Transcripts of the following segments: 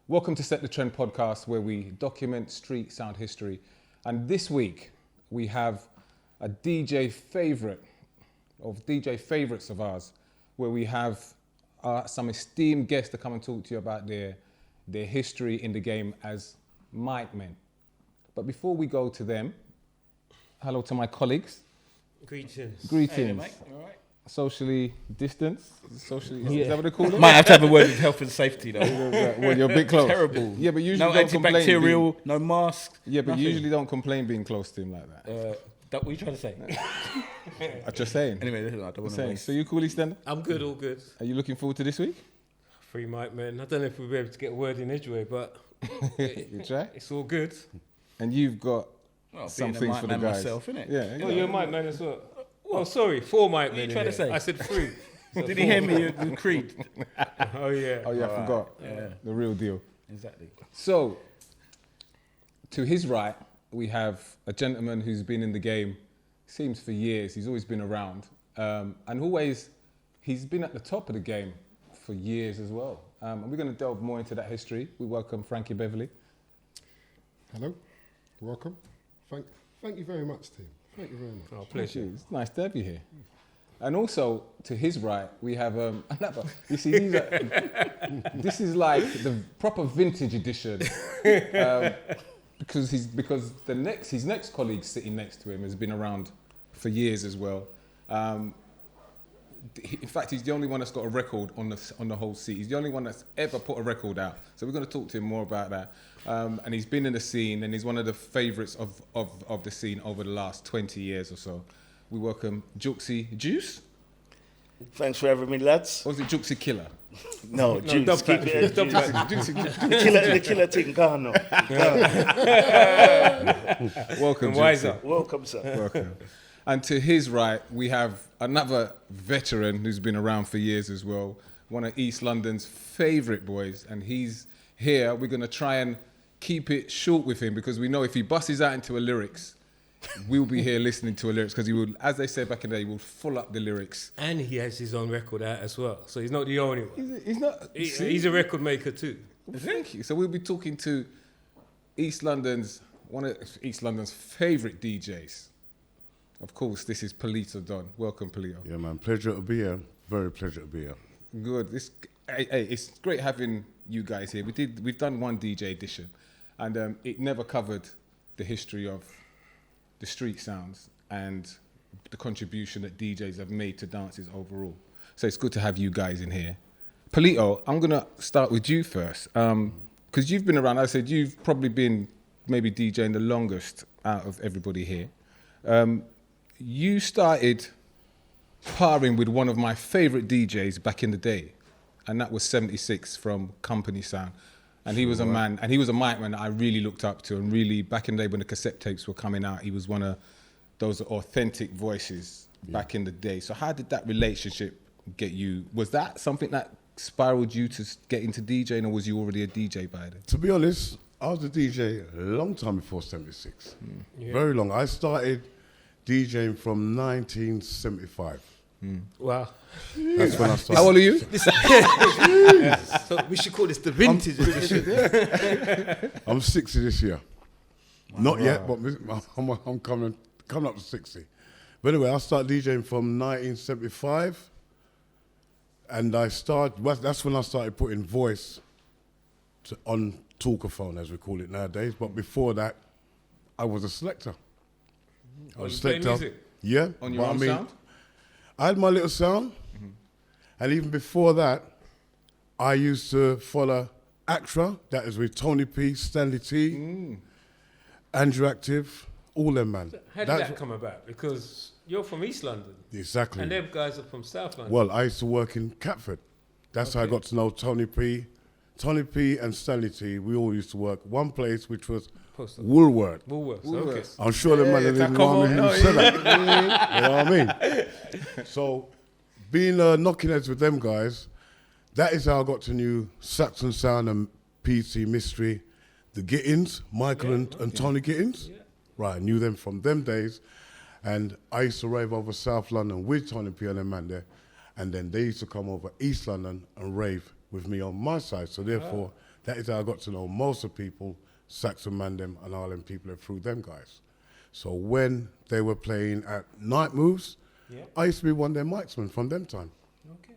Welcome to Set the Trend podcast, where we document street sound history. And this week, we have a DJ favorite of DJ favorites of ours, where we have some esteemed guests to come and talk to you about their history in the game as mic men. But before we go to them, hello to my colleagues. Greetings. Greetings. Hey, mate. All right. Socially distanced? Is that what they call it? Might have to have a word with health and safety though. Well, you're a bit close. Terrible. Yeah, but usually no don't complain. antibacterial, no mask. Yeah, but nothing. usually don't complain being close to him like that. That what are you trying to say? I'm just saying. Anyway, listen, I don't want to waste. So you cool, EastEnder? I'm good, all good. Are you looking forward to this week? Free mic, man. I don't know if we'll be able to get a word in edgeway, but You try? it's all good. And you've got Well, some being a things mic for the man guys. myself, innit? Yeah. Oh, you're a mic man as well. Oh, sorry, 4 mic What are men. you trying to say? I said 3. So Did he 4. hear me with Creed? Oh, yeah. Oh yeah, I forgot. Yeah. The real deal. Exactly. So, to his right, we have a gentleman who's been in the game, seems for years. He's always been around. And he's been at the top of the game for years as well. And we're going to delve more into that history. We welcome Franky Beverly. Hello, welcome. Thank you very much, team. Thank you very much. Oh, Thank pleasure. you. It's nice to have you here. And also, to his right, we have another. You see, this is like the proper vintage edition. Because his next colleague sitting next to him has been around for years as well. In fact, he's the only one that's got a record on the whole seat. He's the only one that's ever put a record out. So we're going to talk to him more about that. And he's been in the scene, and he's one of the favourites of the scene over the last 20 years or so. We welcome Jooksie Juice. Thanks for having me, lads. Or was it Jooksie Killer? No, Juice. Keep it. Dub Juice. The killer thing gone now. Welcome, And wiser. Jooksie. Welcome, sir. Welcome. And to his right, we have another veteran who's been around for years as well, one of East London's favourite boys, and he's here. We're going to try and keep it short with him because we know if he busts out into a lyrics, we'll be here listening to a lyrics because he will, as they said back in the day, he will full up the lyrics. And he has his own record out as well. So he's not the only one. He's not. He's a record maker too. Thank you. So we'll be talking to one of East London's favourite DJs. Of course, this is Poleto Don. Welcome, Poleto. Yeah, man, pleasure to be here. Very pleasure to be here. Good. It's great having you guys here. We've done one DJ edition, and it never covered the history of the street sounds and the contribution that DJs have made to dances overall. So it's good to have you guys in here. Poleto, I'm gonna start with you first, because you've been around. I said you've probably been maybe DJing the longest out of everybody here. You started parring with one of my favourite DJs back in the day, and that was 76 from Company Sound. And he was a man, and he was a mic man that I really looked up to, and really back in the day when the cassette tapes were coming out, he was one of those authentic voices back in the day. So how did that relationship get you? Was that something that spiraled you to get into DJing, or was you already a DJ by then? To be honest, I was a DJ a long time before 76. Yeah. Very long. I started DJing from 1975. Wow. That's when I started. How old are you? So we should call this the vintage edition. I'm 60 this year. Not yet, but I'm coming up to 60. But anyway, I started DJing from 1975, and that's when I started putting voice on talkerphone, as we call it nowadays. But before that, I was a selector. I was you playing music? Yeah. On your but own sound? I had my little sound, and even before that, I used to follow Atra, that is with Tony P, Stanley T, Andrew Active, all them, man. How did that come about? Because you're from East London, Exactly. and them guys are from South London. Well, I used to work in Catford. That's how I got to know Tony P. Tony P and Stanley T, we all used to work one place, which was Postal. Woolworth. Woolworths. Okay. Woolworths. I'm sure the man didn't want me to say that. You know what I mean? So, being knocking heads with them guys, that is how I got to know Saxon Sound and PC Mistri, the Gittins, Michael and Tony Gittins. Yeah. Right, I knew them from them days. And I used to rave over South London with Tony P and them man there. And then they used to come over East London and rave with me on my side. So therefore, That is how I got to know most of people, Saxon Mandem and Harlem people, through them guys. So when they were playing at Night Moves, I used to be one of their micmen from them time. Okay.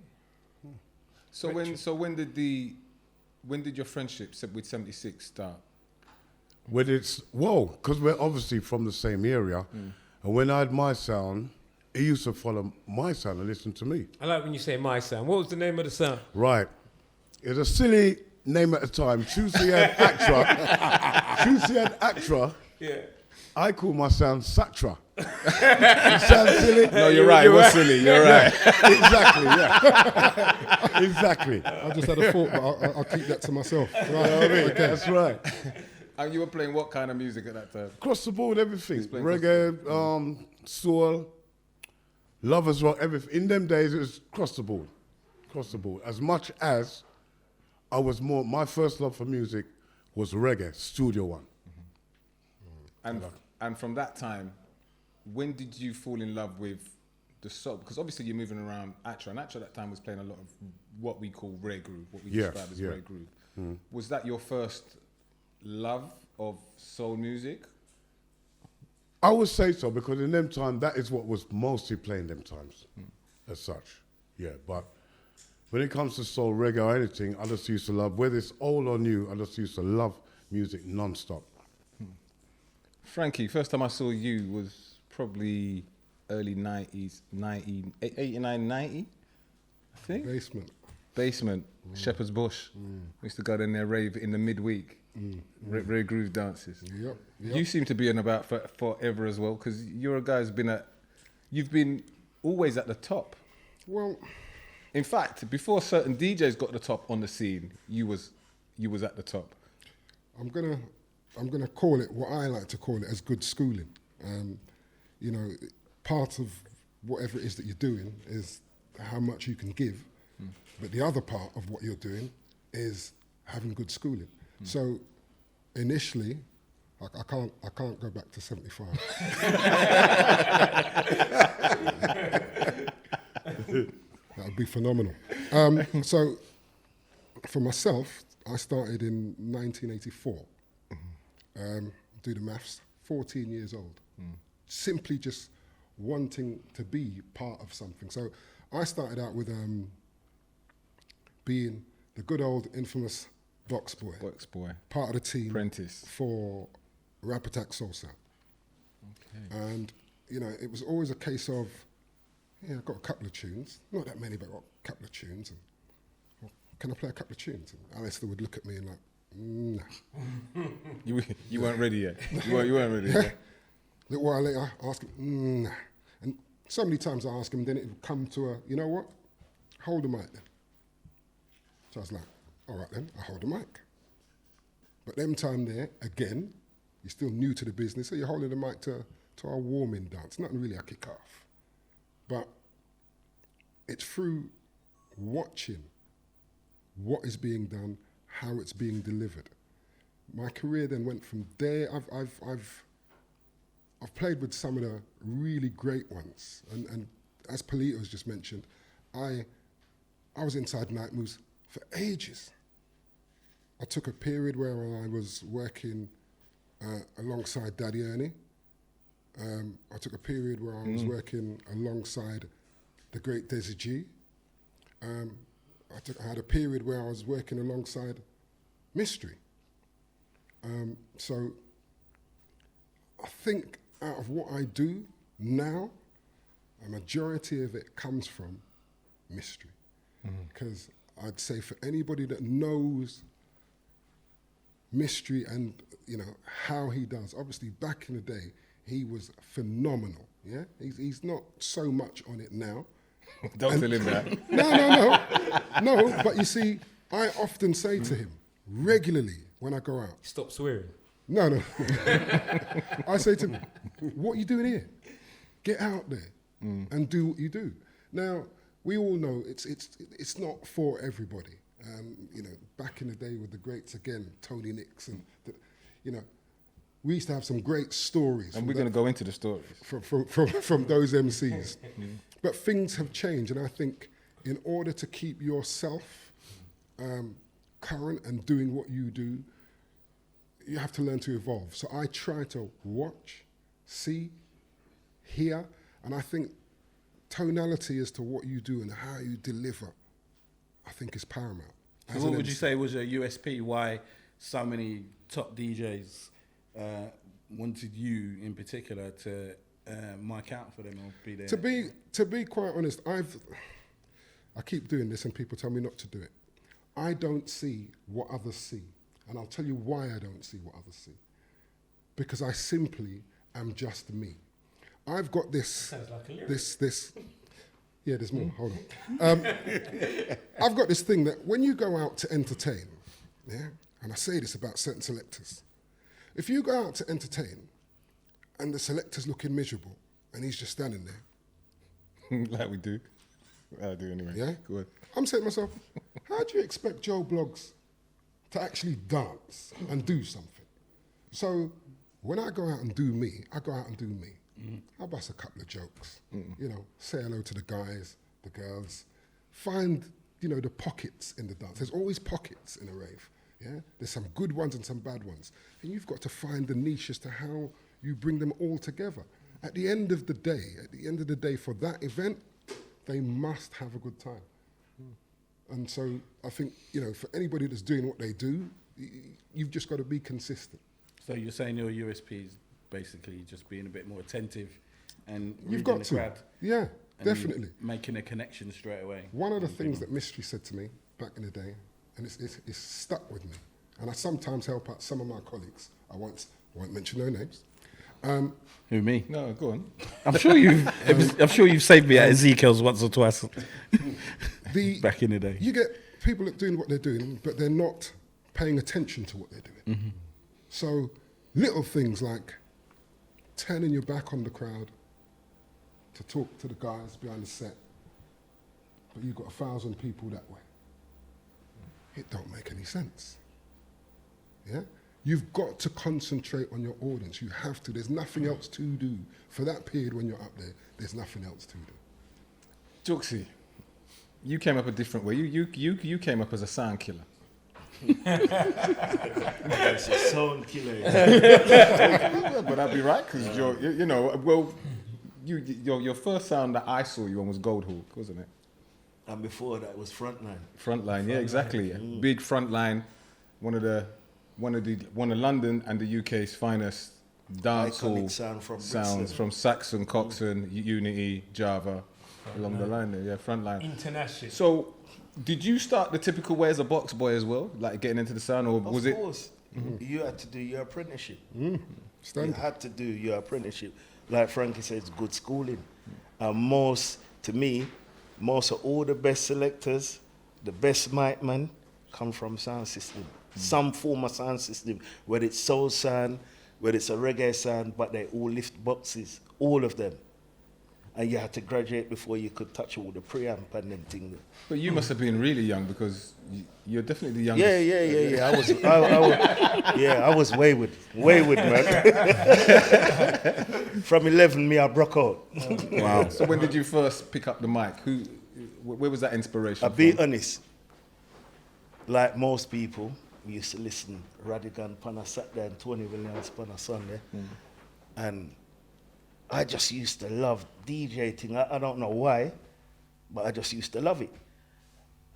So when did your friendship with 76 start? Because we're obviously from the same area, and when I had my sound, he used to follow my sound and listen to me. I like when you say my sound. What was the name of the sound? Right. It was a silly name at the time. Jooxsie had Atra. Jooxsie had Atra. Yeah. I call my sound Satra. It sounds silly. No, you're right. It was silly. You're right. Exactly, yeah. Exactly. I just had a thought, but I'll keep that to myself. Right. You know what I mean? That's right. And you were playing what kind of music at that time? Across the board, everything. playing Reggae, soul, lovers rock, everything. In them days, it was across the board. Across the board. As much as I was my first love for music was reggae, Studio One. And from that time, when did you fall in love with the soul? Because obviously you're moving around Atra, and Atra at that time was playing a lot of what we call rare groove, what we describe as rare groove. Was that your first love of soul music? I would say so, because in them time, that is what was mostly playing them times, as such. Yeah, but when it comes to soul, reggae, or anything, I just used to love, whether it's old or new, I just used to love music non-stop. Franky, first time I saw you was probably early 90s, 89, 90, I think. Basement, Shepherd's Bush. We used to go down there, rave in the midweek, rare groove dances. Yep. You seem to be in about forever as well, because you're a guy you've been always at the top. Well, in fact, before certain DJs got the top on the scene, you was at the top. I'm gonna call it what I like to call it as good schooling. You know, part of whatever it is that you're doing is how much you can give, but the other part of what you're doing is having good schooling. So initially, I can't go back to 75. That would be phenomenal. So for myself, I started in 1984. Do the maths, 14 years old. Simply just wanting to be part of something. So I started out with being the good old infamous box boy. Part of the team. Apprentice. For Rapattack Soul Sound. Okay. And, you know, it was always a case of, yeah, I've got a couple of tunes. Not that many, but I've got a couple of tunes. And, well, can I play a couple of tunes? And Alistair would look at me and like, nah. You weren't ready yet. You weren't ready yet. A little while later, I asked him, nah. And so many times I ask him, then it would come to a, you know what? Hold the mic then. So I was like, all right then, I hold the mic. But them time there, again, you're still new to the business, so you're holding the mic to our warming dance, not really a kick-off. But it's through watching what is being done, how it's being delivered. My career then went from there. I've played with some of the really great ones, and as Poleto has just mentioned, I was inside Night Moves for ages. I took a period where I was working alongside Daddy Ernie. I took a period where I was working alongside the great Desi G. I had a period where I was working alongside Mistri. So I think out of what I do now, a majority of it comes from Mistri. Because I'd say for anybody that knows Mistri and, you know, how he does, obviously back in the day, he was phenomenal, yeah? He's not so much on it now. Don't tell him that. No, but you see, I often say to him regularly when I go out. Stop swearing. No. I say to him, what are you doing here? Get out there and do what you do. Now, we all know it's not for everybody. You know, back in the day with the greats again, Tony Nicks, and you know, we used to have some great stories. And we're going to go into the stories. From those MCs. But things have changed, and I think in order to keep yourself current and doing what you do, you have to learn to evolve. So I try to watch, see, hear, and I think tonality as to what you do and how you deliver, I think is paramount. So what would you say was your USP? Why so many top DJs wanted you in particular to mic out for them or be there? To be quite honest, I keep doing this and people tell me not to do it. I don't see what others see, and I'll tell you why I don't see what others see. Because I simply am just me. I've got this. Sounds like a lyric. This. Yeah, there's more. Hold on. I've got this thing that when you go out to entertain, yeah, and I say this about certain selectors, if you go out to entertain and the selector's looking miserable and he's just standing there, Like we do. I do anyway. yeah, Go ahead. I'm saying to myself, how do you expect Joe Bloggs to actually dance and do something? So when I go out and do me, I go out and do me. I bust a couple of jokes, you know, say hello to the guys, the girls, find, you know, the pockets in the dance. There's always pockets in a rave, yeah? There's some good ones and some bad ones. And you've got to find the niche as to how you bring them all together. At the end of the day, for that event, they must have a good time. And so I think, you know, for anybody that's doing what they do, you've just got to be consistent. So you're saying your USP is basically just being a bit more attentive and You've reading got the to. crowd Yeah, and definitely. making a connection straight away. One of the things that Mistri said to me back in the day, and it's stuck with me, and I sometimes help out some of my colleagues. I won't mention no names. Who, me? No, go on. I'm sure you've saved me at Ezekiel's once or twice back in the day. You get people that doing what they're doing, but they're not paying attention to what they're doing. Mm-hmm. So little things like turning your back on the crowd to talk to the guys behind the set, but you've got 1,000 people that way. It don't make any sense. Yeah? You've got to concentrate on your audience. You have to. There's nothing else to do. For that period when you're up there, there's nothing else to do. Jooksie, you came up a different way. You came up as a sound killer. It's a sound killer. But I'd be right, because you know, well, your first sound that I saw you on was Goldhawk, wasn't it? And before that was Frontline. Frontline, yeah, exactly. Big Frontline, one of London and the UK's finest dancehall Iconic sound from sounds Brixton. from Saxon, Coxon, Unity, Java, along the line there, yeah, Frontline. International. So, did you start the typical way as a box boy as well, like getting into the sound, or was it? Of course. You had to do your apprenticeship. Standard. You had to do your apprenticeship. Like Frankie says, good schooling. And most of all the best selectors, the best mic man, come from sound system. Some form of sound system, whether it's soul sound, whether it's a reggae sound, but they all lift boxes, all of them. And you had to graduate before you could touch all the preamp and them things. But you must have been really young, because you're definitely the youngest. Yeah. I was wayward, man. From 11, I broke out. Wow. So when did you first pick up the mic? Where was that inspiration I'll be from? honest. Like most people, we used to listen Radigan Pan a Saturday and Tony Williams Pan a Sunday. And I just used to love DJ thing. I don't know why, but I just used to love it.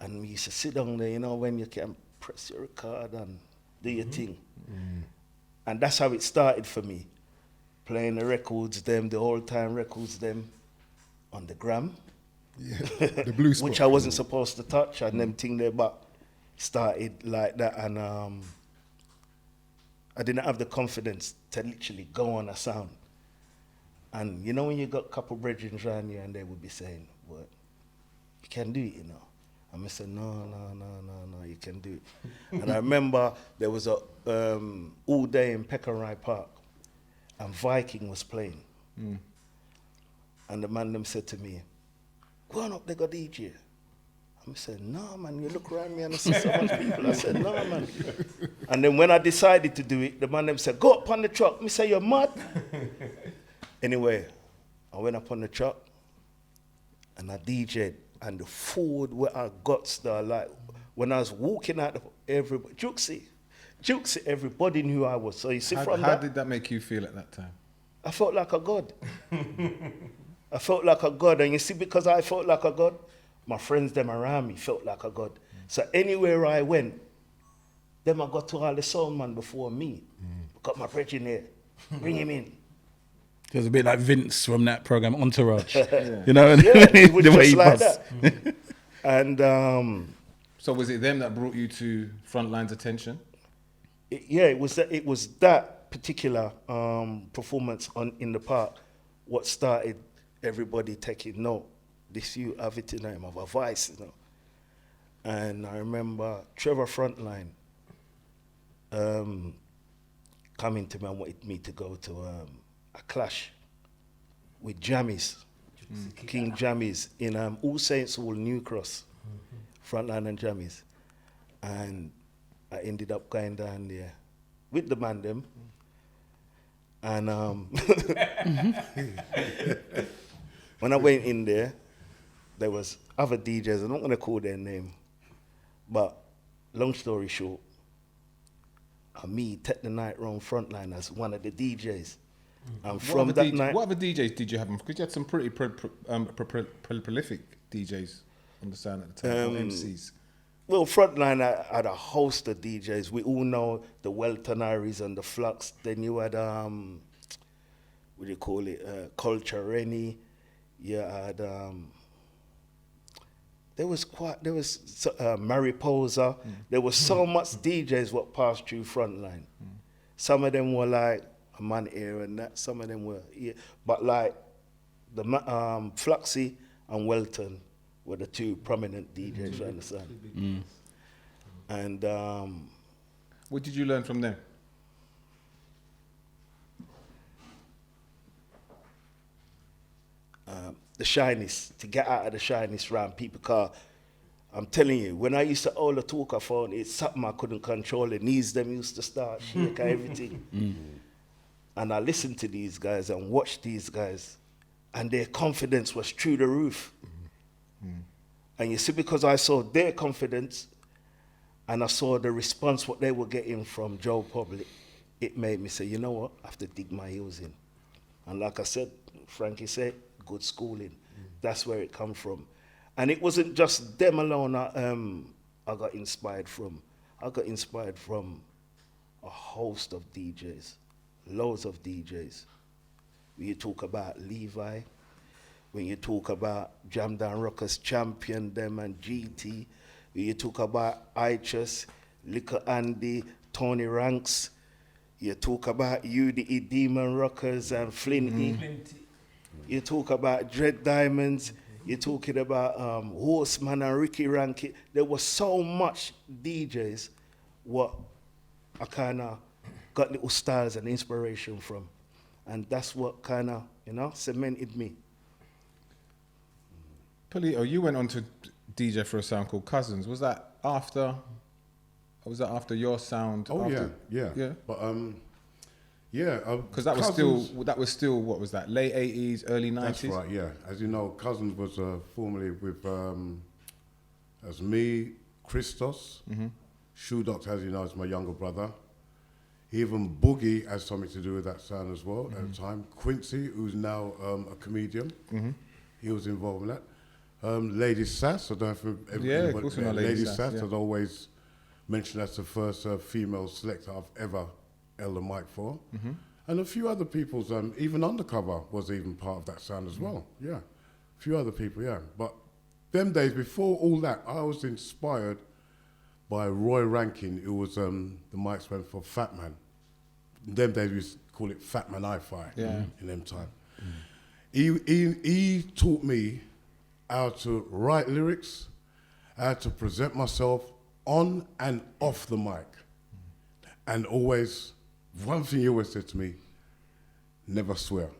And we used to sit down there, you know, when you can press your record and do your thing. And that's how it started for me. Playing the records, the old-time records, on the gram. Yeah, the blue spot. Which I wasn't supposed to touch, and them thing there, but started like that. And I didn't have the confidence to literally go on a sound. And you know when you got a couple brethren around you and they would be saying, "What? You can do it, you know." And I said, no, you can do it. And I remember there was a all day in Peckerai Park, and Viking was playing. And the man them said to me, "Go on up, they got DJ." I said, "No, man, you look around me and I see so much people." I said, "No, man." And then when I decided to do it, the man them said, "Go up on the truck." Me say, "You're mad." Anyway, I went up on the truck and I DJ'd, and the food where I got started, like when I was walking out, everybody, Jooksie, everybody knew I was. So you see, How did that make you feel at that time? I felt like a god. I felt like a god. And you see, because I felt like a god, my friends, them around me, felt like a god. So anywhere I went, them I got to all the sound man before me. Got my brethren here. Bring him in. It was a bit like Vince from that program, Entourage. You know, It was the way just he like buzzed. that. And So was it them that brought you to Frontline's attention? it was that particular performance in the park what started everybody taking note. This you have it in him, have a voice, you know. And I remember Trevor Frontline coming to me and wanted me to go to a clash with Jammies, King Jammies in All Saints Hall, New Cross, Frontline and Jammies. And I ended up going down there with the man them. And when I went in there was other DJs, I'm not going to call their name, but long story short, me take the night round Frontline as one of the DJs. And from that night... What other DJs did you have? Because you had some pretty prolific DJs on the sound at the time, or MCs. Well, Frontline had a host of DJs. We all know the Weltonaries and the Flux. Then you had, what do you call it, Culture Ernie. You had, there was Mariposa. There was so much DJs what passed through Frontline. Some of them were like a man here and that. Some of them were, yeah. But like the Fluxy and Welton were the two prominent DJs, you understand? And what did you learn from them? The shyness, to get out of the shyness around people. Cause I'm telling you, when I used to hold a talker phone, it's something I couldn't control. The knees them used to start shake and everything. And I listened to these guys and watched these guys, and their confidence was through the roof. And you see, because I saw their confidence and I saw the response what they were getting from Joe Public, it made me say, you know what, I have to dig my heels in. And like I said, Frankie said, good schooling. That's where it come from. And it wasn't just them alone I got inspired from. I got inspired from a host of DJs, loads of DJs. When you talk about Levi, when you talk about Jam Down Rockers Champion, them and GT, when you talk about Idris, Liquor Andy, Tony Ranks, you talk about UDE Demon Rockers and Flinty. You talk about Dread Diamonds, you're talking about Horseman and Ricky Rankin. There was so much DJs what I kind of got little styles and inspiration from. And that's what kind of, cemented me. Poleto, you went on to DJ for a sound called Cousins. Was that after your sound? Oh, after, yeah. But yeah, because that was still what was that? Late 80s, early 90s. That's right. Yeah, as you know, Cousins was formerly with as me, Christos, Shoe Doctor, as you know, is my younger brother. Even Boogie has something to do with that sound as well at the time. Quincy, who's now a comedian, he was involved in that. Lady Sass, I don't know if everybody, of course we know Lady Sass. I'd always mention that's the first female selector I've ever held a mic for. And a few other people's, even Undercover was even part of that sound as well. Yeah, a few other people, yeah. But them days, before all that, I was inspired by Roy Rankin, who was the mics man for Fat Man. In them days, we used to call it Fat Man Hi-Fi in them time. He taught me how to write lyrics, how to present myself on and off the mic. And always, one thing he always said to me, never swear.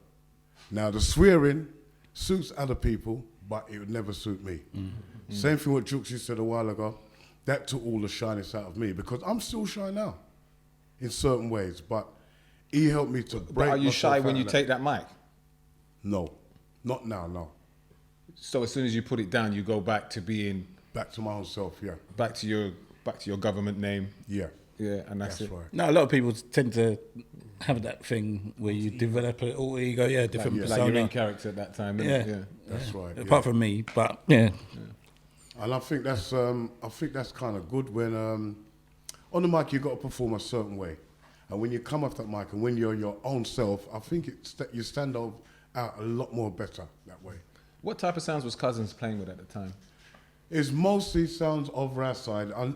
Now, the swearing suits other people, but it would never suit me. Same thing what Jooksie said a while ago. That took all the shyness out of me, because I'm still shy now in certain ways, but he helped me to break. But are you shy when you take that mic? No, not now, no. So as soon as you put it down, you go back to being Back to my own self, yeah. Back to your government name. Yeah. Yeah, and that's it. Right. No, a lot of people tend to have that thing where you develop an alter ego, different Like persona. your main character at that time. Yeah. Yeah. That's right. Apart from me, but yeah. And I think that's kind of good when on the mic you got to perform a certain way, and when you come off that mic and when you're your own self, I think you stand out a lot more better that way. What type of sounds was Cousins playing with at the time? It's mostly sounds of our side, and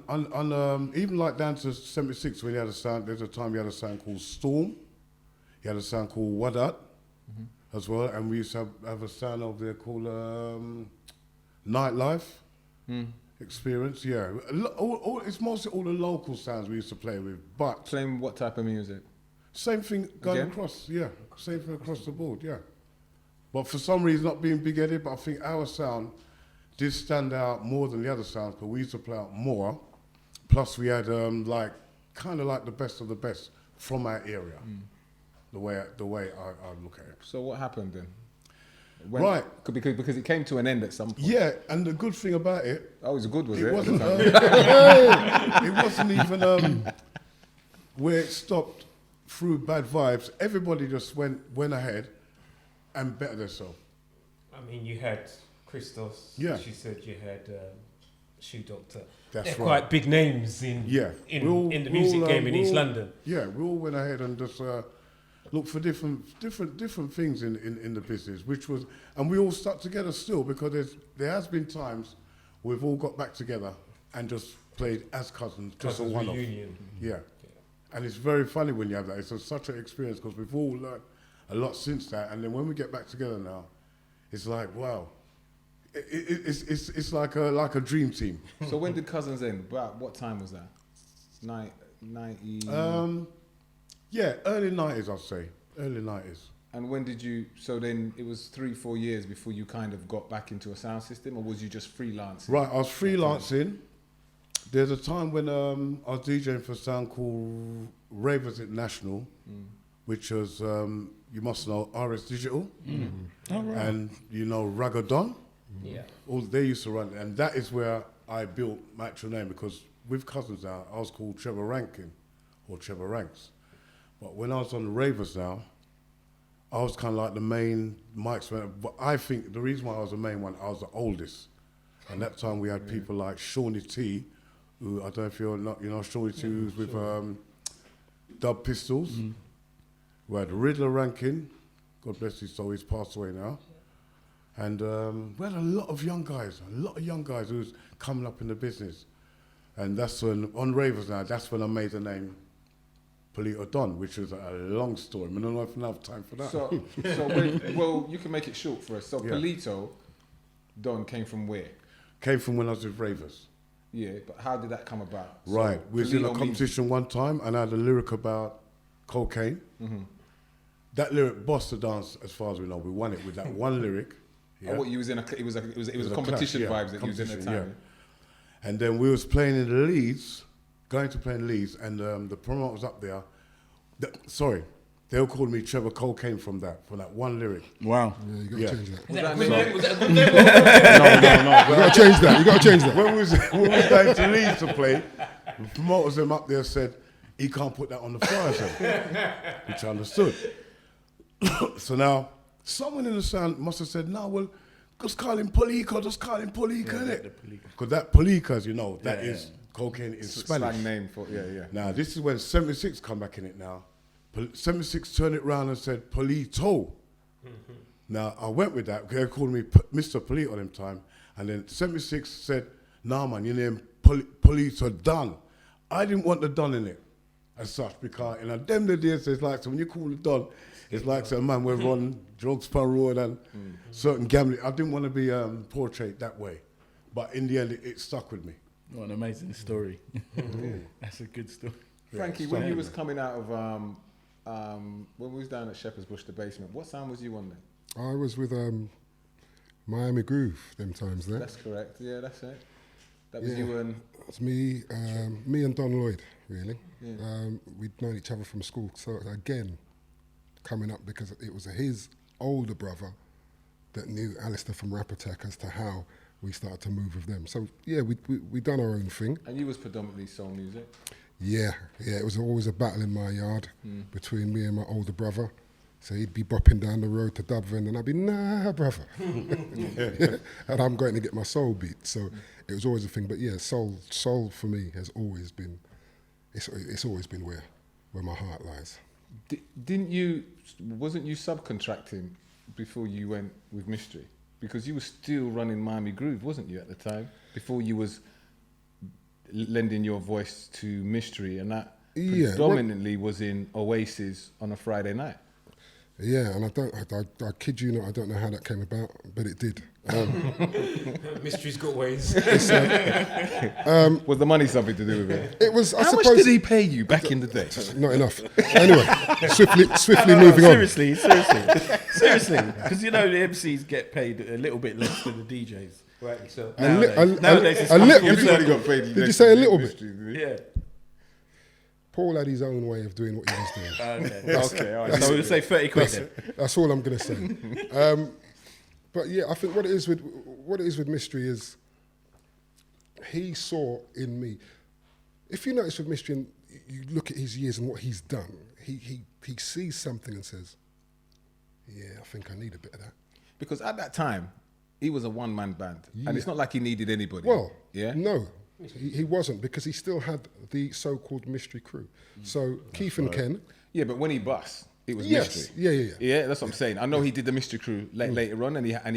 even like down to '76 when he had a sound. There's a time he had a sound called Storm. He had a sound called Wadat as well, and we used to have a sound over there called Nightlife. Experience, yeah. It's mostly all the local sounds we used to play with, but Playing what type of music? same thing going Again? across, yeah. Same thing across the board, yeah. But for some reason, not being big-headed, but I think our sound did stand out more than the other sounds, but we used to play out more. Plus, we had kind of like the best of the best from our area. The way I look at it. So what happened then? Right. Because it came to an end at some point. Yeah, and the good thing about it, Oh, it was good, was it it? wasn't. It wasn't even where it stopped through bad vibes. Everybody just went ahead and bettered themselves. I mean, you had Christos. Yeah. She said you had Shoe Doctor. That's They're right. quite big names in in the music game in East London. Yeah, we all went ahead and just looked for different things in the business, which was, and we all stuck together still because there has been times we've all got back together and just played as cousins, just a one-off. Reunion. Yeah. And it's very funny when you have that. It's such an experience because we've all learned a lot since that. And then when we get back together now, it's like, wow. It's like a dream team. So when did Cousins end? About what time was that? 90. Yeah, early 90s, I'd say. Early 90s. And when did you? So then it was 3-4 years before you kind of got back into a sound system, or was you just freelancing? Right, I was freelancing. There's a time when I was DJing for a sound called Ravers International, which was, you must know, RS Digital. Oh, right. And you know Rapattack Don. Yeah. All they used to run it. And that is where I built my actual name because with Cousins now, I was called Trevor Rankin or Trevor Ranks. But when I was on the Ravers now, I was kind of like the main mic man. But I think the reason why I was the main one, I was the oldest. And that time we had people like Shawnee T, who I don't know if you're not, you know, Shawnee T who's with Dub Pistols. We had Riddler Rankin, God bless his soul, he's passed away now. And we had a lot of young guys who was coming up in the business. And that's when, on Ravers now, that's when I made the name Poleto Don, which was a long story. I don't know if I have time for that. Well, you can make it short for us. So Yeah. Poleto Don came from where? Came from when I was with Ravers. Yeah, but how did that come about? Right, So we was in a Poleto competition one time and I had a lyric about cocaine. That lyric bossed the dance as far as we know. We won it with that one lyric. Oh, what you was in a? It was a competition clash, yeah, vibes that you was in the competition, time. And then we was playing in the Leeds, going to play in Leeds, and the promoter was up there. They all called me Trevor Cocaine from that one lyric. Wow. Yeah, you got to Yeah. change that. Was that a good name? Was that a good name? You got to change that. You got to change that. When we was going to Leeds to play, the promoters them up there said, he can't put that on the flyer, which I understood. So now, someone in the sound must have said, no, well, just call him Polico, innit? Because that Polico, as you know, that is cocaine in Spanish. Slang name for yeah. Now, this is when 76 come back in it now. 76 turned it round and said, Polito. Now, I went with that. They called me Mr. Polito at them time. And then 76 said, nah, man, your name Poleto Don. I didn't want the Don in it as such because in them the days, it's like, so when you call the Don, it's like, so man, we're on drugs per road and certain gambling. I didn't want to be portrayed that way. But in the end, it stuck with me. What an amazing story. That's a good story. Frankie, when you was coming out of when we was down at Shepherd's Bush, the basement, what sound was you on then? I was with Miami Groove them times there. That's correct. Yeah, that's it. That was you and It's me and Don Lloyd, really. Yeah. We'd known each other from school. So again, coming up because it was his older brother that knew Alistair from Rapattack as to how we started to move with them. So yeah, we done our own thing. And you was predominantly soul music. Yeah, it was always a battle in my yard between me and my older brother. So he'd be bopping down the road to Dubvin and I'd be, nah, brother. And I'm going to get my soul beat. So it was always a thing. But yeah, soul for me has always been, it's always been where my heart lies. Wasn't you subcontracting before you went with Mistri? Because you were still running Miami Groove, wasn't you, at the time? Before you was lending your voice to Mistri, and that predominantly was in Oasis on a Friday night. Yeah, and I kid you not, I don't know how that came about, but it did. Mistri's got ways. Was the money something to do with it? It was. How much did he pay you back in the day? Not enough. Anyway, swiftly moving on. Seriously, because you know the MCs get paid a little bit less than the DJs. Right. So nowadays it's Did you say a little bit? Yeah. Paul had his own way of doing what he was doing. Okay. All right. So we'll say 30 quid then. That's all I'm going to say. But yeah, I think what it is with Mistri is he saw in me. If you notice with Mistri and you look at his years and what he's done, he sees something and says, "Yeah, I think I need a bit of that." Because at that time, he was a one-man band, and it's not like he needed anybody. Well, yeah, no, he wasn't, because he still had the so-called Mistri crew. So Keith and Ken. Yeah, but when he bust, it was Yes, Mistri. yeah. Yeah, that's what I'm saying. I know he did the Mistri crew later on, and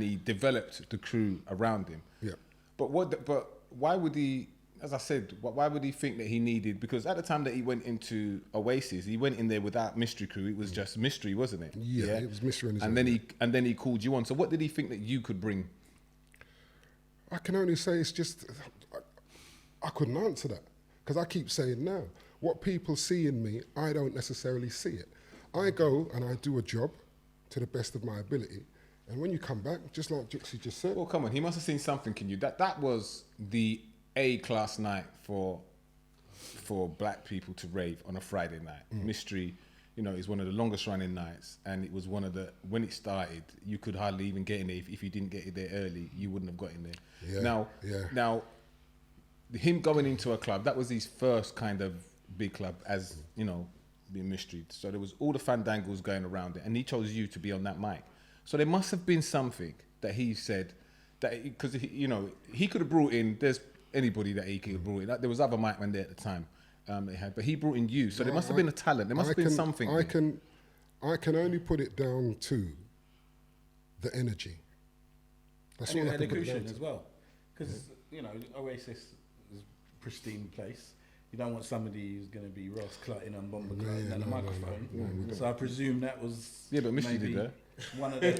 he developed the crew around him. Yeah. But why would he? As I said, why would he think that he needed? Because at the time that he went into Oasis, he went in there without Mistri crew. It was just Mistri, wasn't it? Yeah, it was Mistri and his own. And then he called you on. So what did he think that you could bring? I can only say it's just I couldn't answer that, because I keep saying no. What people see in me, I don't necessarily see it. I go and I do a job to the best of my ability, and when you come back, just like Jooksie just said. Well, come on, he must have seen something in you. That was the A-class night for black people to rave on a Friday night. Mistri, is one of the longest running nights, and it was one of the, when it started, you could hardly even get in there. If you didn't get there early, you wouldn't have got in there. Yeah. Now, him going into a club, that was his first kind of big club, as being Mistri. So there was all the fandangles going around it, and he chose you to be on that mic. So there must have been something that he said that, because he could have brought in. There's anybody that he could have brought in. There was other mic men there at the time. They had, but he brought in you. So there must have been a talent. There must have been something. I can only put it down to the energy. That's all I can put it down to. As well, because Oasis is a pristine place. You don't want somebody who's going to be Ross clutting on bomber clutting and a microphone. So I presume that was but Mistri did that. One of the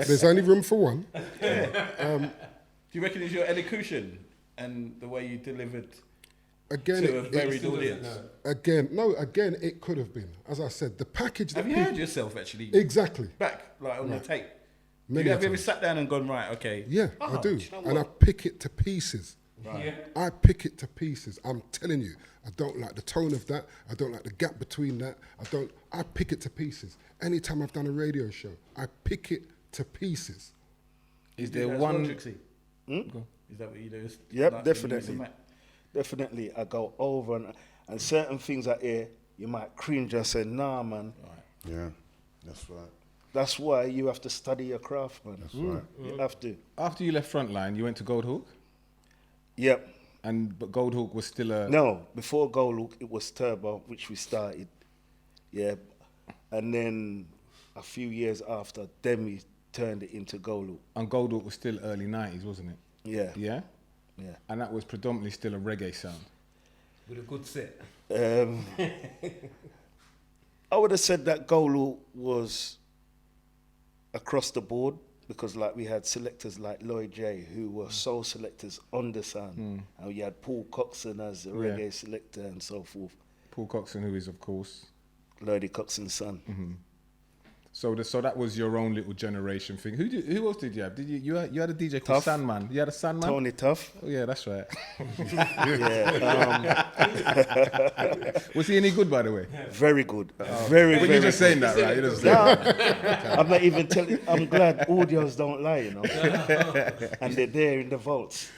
there's only room for one. Do you reckon it's your elocution and the way you delivered to a varied audience? Again, it could have been. As I said, the package. Have you heard yourself actually? Exactly. Back on the tape. Have you ever sat down and gone, right, okay? Yeah, I do, and I pick it to pieces. Right. Yeah. I pick it to pieces. I'm telling you, I don't like the tone of that. I don't like the gap between that. I pick it to pieces. Anytime I've done a radio show, I pick it to pieces. Is there one? Is that what you do? Yep, like definitely. Definitely, I go over and certain things I hear, you might cringe and say, nah, man. Right. Yeah, that's right. That's why you have to study your craft, man. That's right. You have to. After you left Frontline, you went to Goldhawk? Yep. But Goldhawk was still a... No, before Goldhawk, it was Turbo, which we started. Yeah. And then a few years after, then we turned it into Goldhawk. And Goldhawk was still early 90s, wasn't it? Yeah. Yeah? Yeah. And that was predominantly still a reggae sound. With a good set. I would have said that Goldhawk was across the board, because like we had selectors like Lloyd J, who were soul selectors on the sound, and we had Paul Coxon as a reggae selector and so forth. Paul Coxon, who is of course Lloydie Coxon's son. Mm-hmm. So that was your own little generation thing. Who else did you have? You had a DJ called Tough. Sandman. You had a Sandman? Tony Tough. Oh yeah, that's right. Yeah. Was he any good, by the way? Very good. Very, Well, very you're just good. saying that, right? You're just saying I'm not even telling. I'm glad audios don't lie, you know. And they're there in the vaults.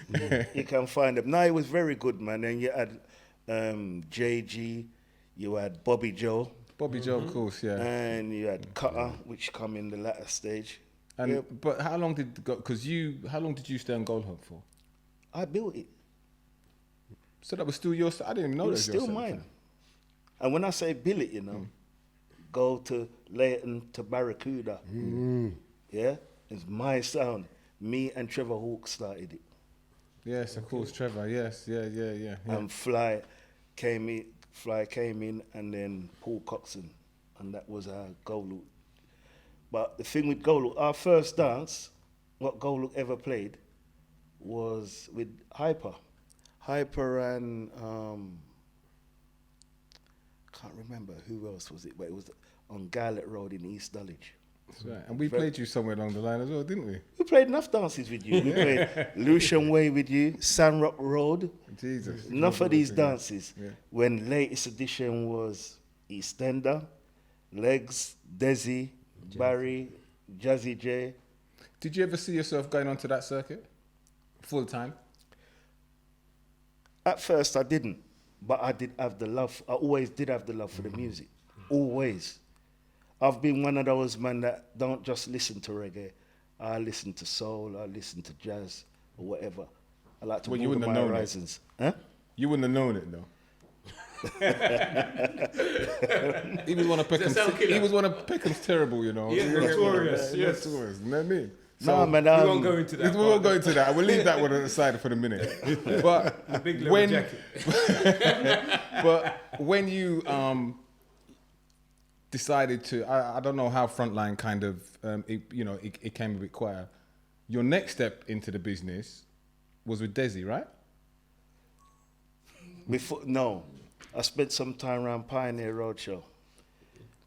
You can find them. No, it was very good, man. And you had JG, you had Bobby Joe. Bobby Joe, of course, yeah. And you had Cutter, which come in the latter stage. And Yeah. but how long did how long did you stay on Gold Hub for? I built it. So that was still your. I didn't even know It that was was your still set. mine. And when I say build it, you know, go to Leighton to Barracuda. Yeah, it's my sound. Me and Trevor Hawke started it. Yes, of course, Trevor. Yes, yeah. And Fly came in, and then Paul Coxon, and that was our Goluk. But the thing with Goluk, our first dance, what Goluk ever played, was with Hyper and can't remember who else was it, but it was on Garlett Road in East Dulwich. That's right. And we played you somewhere along the line as well, didn't we? We played enough dances with you. We played Lucian Way with you, Sandrock Road. Jesus. Enough of these dances. Yeah. When latest edition was EastEnder, Legs, Desi, Barry, Jazzy J. Did you ever see yourself going onto that circuit full time? At first I didn't, but I did have the love. I always did have the love for the music. Always. I've been one of those men that don't just listen to reggae. I listen to soul, I listen to jazz, or whatever. I like to Well, you broaden wouldn't have my known it. horizons. Huh? You wouldn't have known it though. He was one of Peckham's. He was one of Peckham's terrible, you know. Yeah, notorious, yes. Notorious. You know what I mean? No, man. We won't go into that. We won't go into that. We'll leave that one aside for the minute. But The big leather jacket. but when you decided to, I don't know how Frontline kind of, it came a bit quiet. Your next step into the business was with Desi, right? No, I spent some time around Pioneer Roadshow.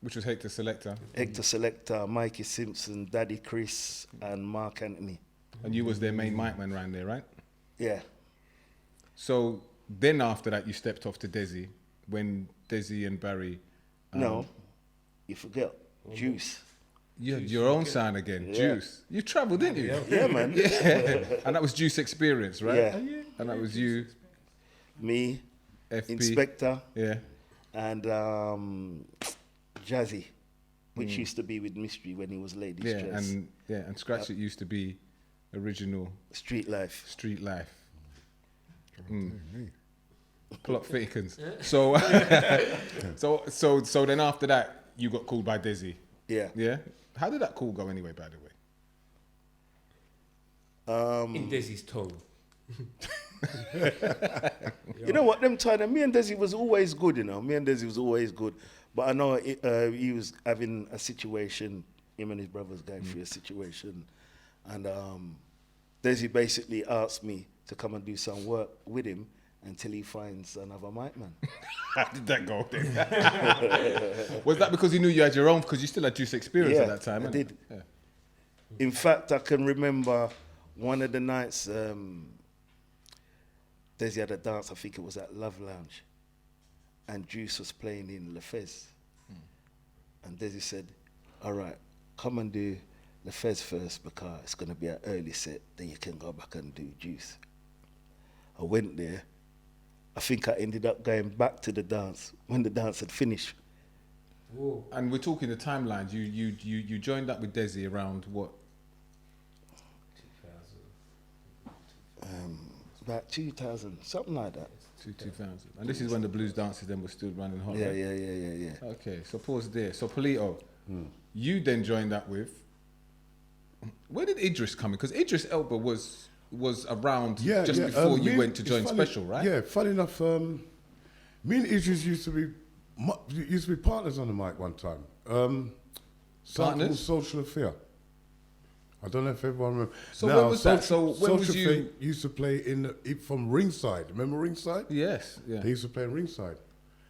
Which was Hector Selector. Hector Selector, Mikey Simpson, Daddy Chris, and Mark Anthony. And you was their main mic man around there, right? Yeah. So then after that, you stepped off to Desi when Desi and Barry. No, you forget Juice. You had your own sound again, Yeah. Juice. You travelled, didn't you? Yeah, man. Yeah. And that was Juice Experience, right? Yeah. And that was you, Me, FP. Inspector, Yeah. and Jazzy, which used to be with Mistri when he was Ladies' Yeah, Dress. and Scratch It used to be original Streetlife. Streetlife. Plot thickens. So, so then after that, you got called by Desi. Yeah. Yeah. How did that call go anyway? By the way. In Desi's tone. You know what? Them time, me and Desi was always good. You know, me and Desi was always good. But I know he was having a situation. Him and his brothers going through a situation, and Desi basically asked me to come and do some work with him until he finds another mic man. How did that go then? Was that because you knew you had your own? Because you still had Juice Experience at that time, I innit? did. Yeah. In fact, I can remember one of the nights Desi had a dance, I think it was at Love Lounge, and Juice was playing in Lefez. And Desi said, all right, come and do Lefez first because it's going to be an early set, then you can go back and do Juice. I went there. I think I ended up going back to the dance when the dance had finished. Whoa. And we're talking the timelines. You joined up with Desi around what? 2000. About 2000, something like that. 2000. And this is when the blues dances then were still running hot, Yeah, right? yeah. Okay, so pause there. So Poleto, you then joined up with. Where did Idris come in? Because Idris Elba was around just before you went to join Special, right? Yeah, funny enough, me and Idris used to be partners on the mic one time. Something called Social Affair. I don't know if everyone remembers. So when was that? So when Social was you? Affair used to play from Ringside. Remember Ringside? Yes, yeah. They used to play in Ringside.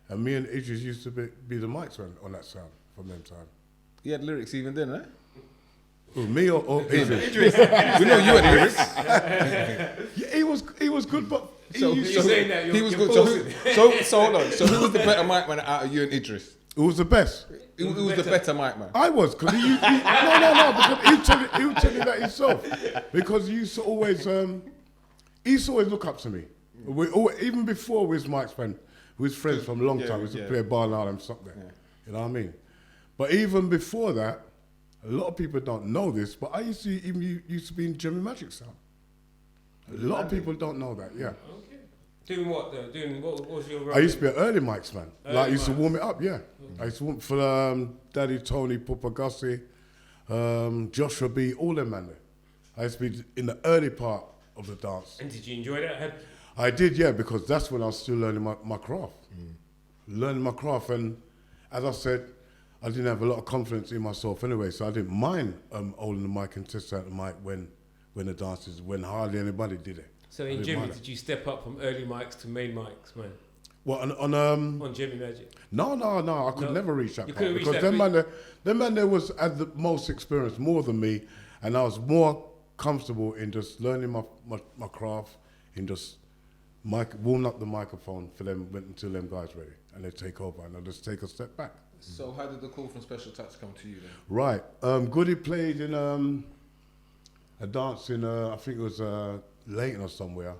And me and Idris used to be the mics on that sound from them time. He had lyrics even then, eh? Who, me or Idris? We know you had lyrics. Yeah, he was good, but You're saying that he was you're good. So hold on. So who was the better mic man out of you and Idris? Who was the best? Who was the better mic man? I was, because no, because he would tell you that himself. Because he used to always, he used to always look up to me. Even before we was Mike's friend, we was friends from a long time. We used to play bar now and something. Yeah. You know what I mean? But even before that, a lot of people don't know this, but I used to be in Gemi-Magic sound. A lot of people don't know that, yeah. Okay. Doing what though? What was your role? I used to be an early mics man. I used to warm it up, yeah. I used to warm for Daddy Tony, Papa Gussie, Joshua B, all them man there. I used to be in the early part of the dance. And did you enjoy that? I did, yeah, because that's when I was still learning my craft. Learning my craft, and as I said, I didn't have a lot of confidence in myself anyway, so I didn't mind holding the mic and testing out the mic when the dances, when hardly anybody did it. So in Gemi, did you step up from early mics to main mics, man? What, on Gemi-Magic? No, I could never reach that part. Because them man there was had the most experience, more than me, and I was more comfortable in just learning my craft, in just warming up the microphone for them until them guys ready, and they take over, and I just take a step back. So how did the call from Special Touch come to you then? Right, Goody played in a dance in I think it was Leighton or somewhere,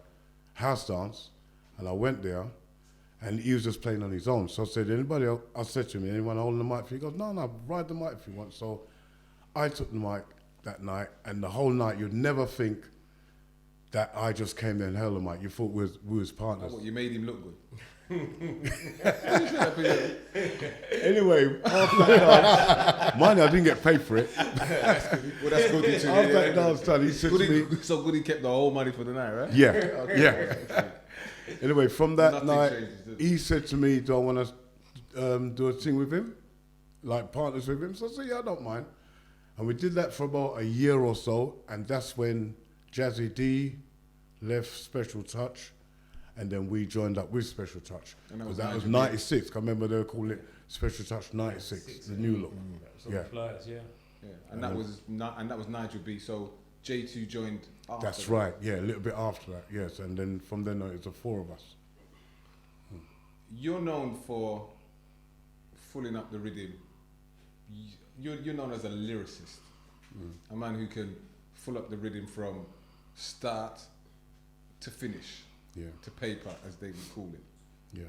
house dance, and I went there, and he was just playing on his own. So I said, anybody else? I said to him, anyone holding the mic for you? He goes, no, ride the mic if you want. So I took the mic that night, and the whole night you'd never think that I just came there and held the mic. You thought we was partners. Oh, what, you made him look good? Anyway, after that, mind you, I didn't get paid for it. Well, that's good. After that dance done, he said to me... So Goody kept the whole money for the night, right? Yeah, Okay. yeah. Anyway, from that Nothing night, changes, he said to me, do I want to do a thing with him? Like partners with him? So I said, yeah, I don't mind. And we did that for about a year or so, and that's when Jazzy D left Special Touch, and then we joined up with Special Touch. And that was 96. I remember they were calling it Special Touch 96, the new look. Yeah. Flyers, yeah. And that was Nigel B. So J2 joined after. That's right. Yeah, a little bit after that. Yes, and then from then on, it was the four of us. You're known for fulling up the rhythm. You're known as a lyricist, a man who can full up the rhythm from start to finish, to paper, as they would call it. Yeah.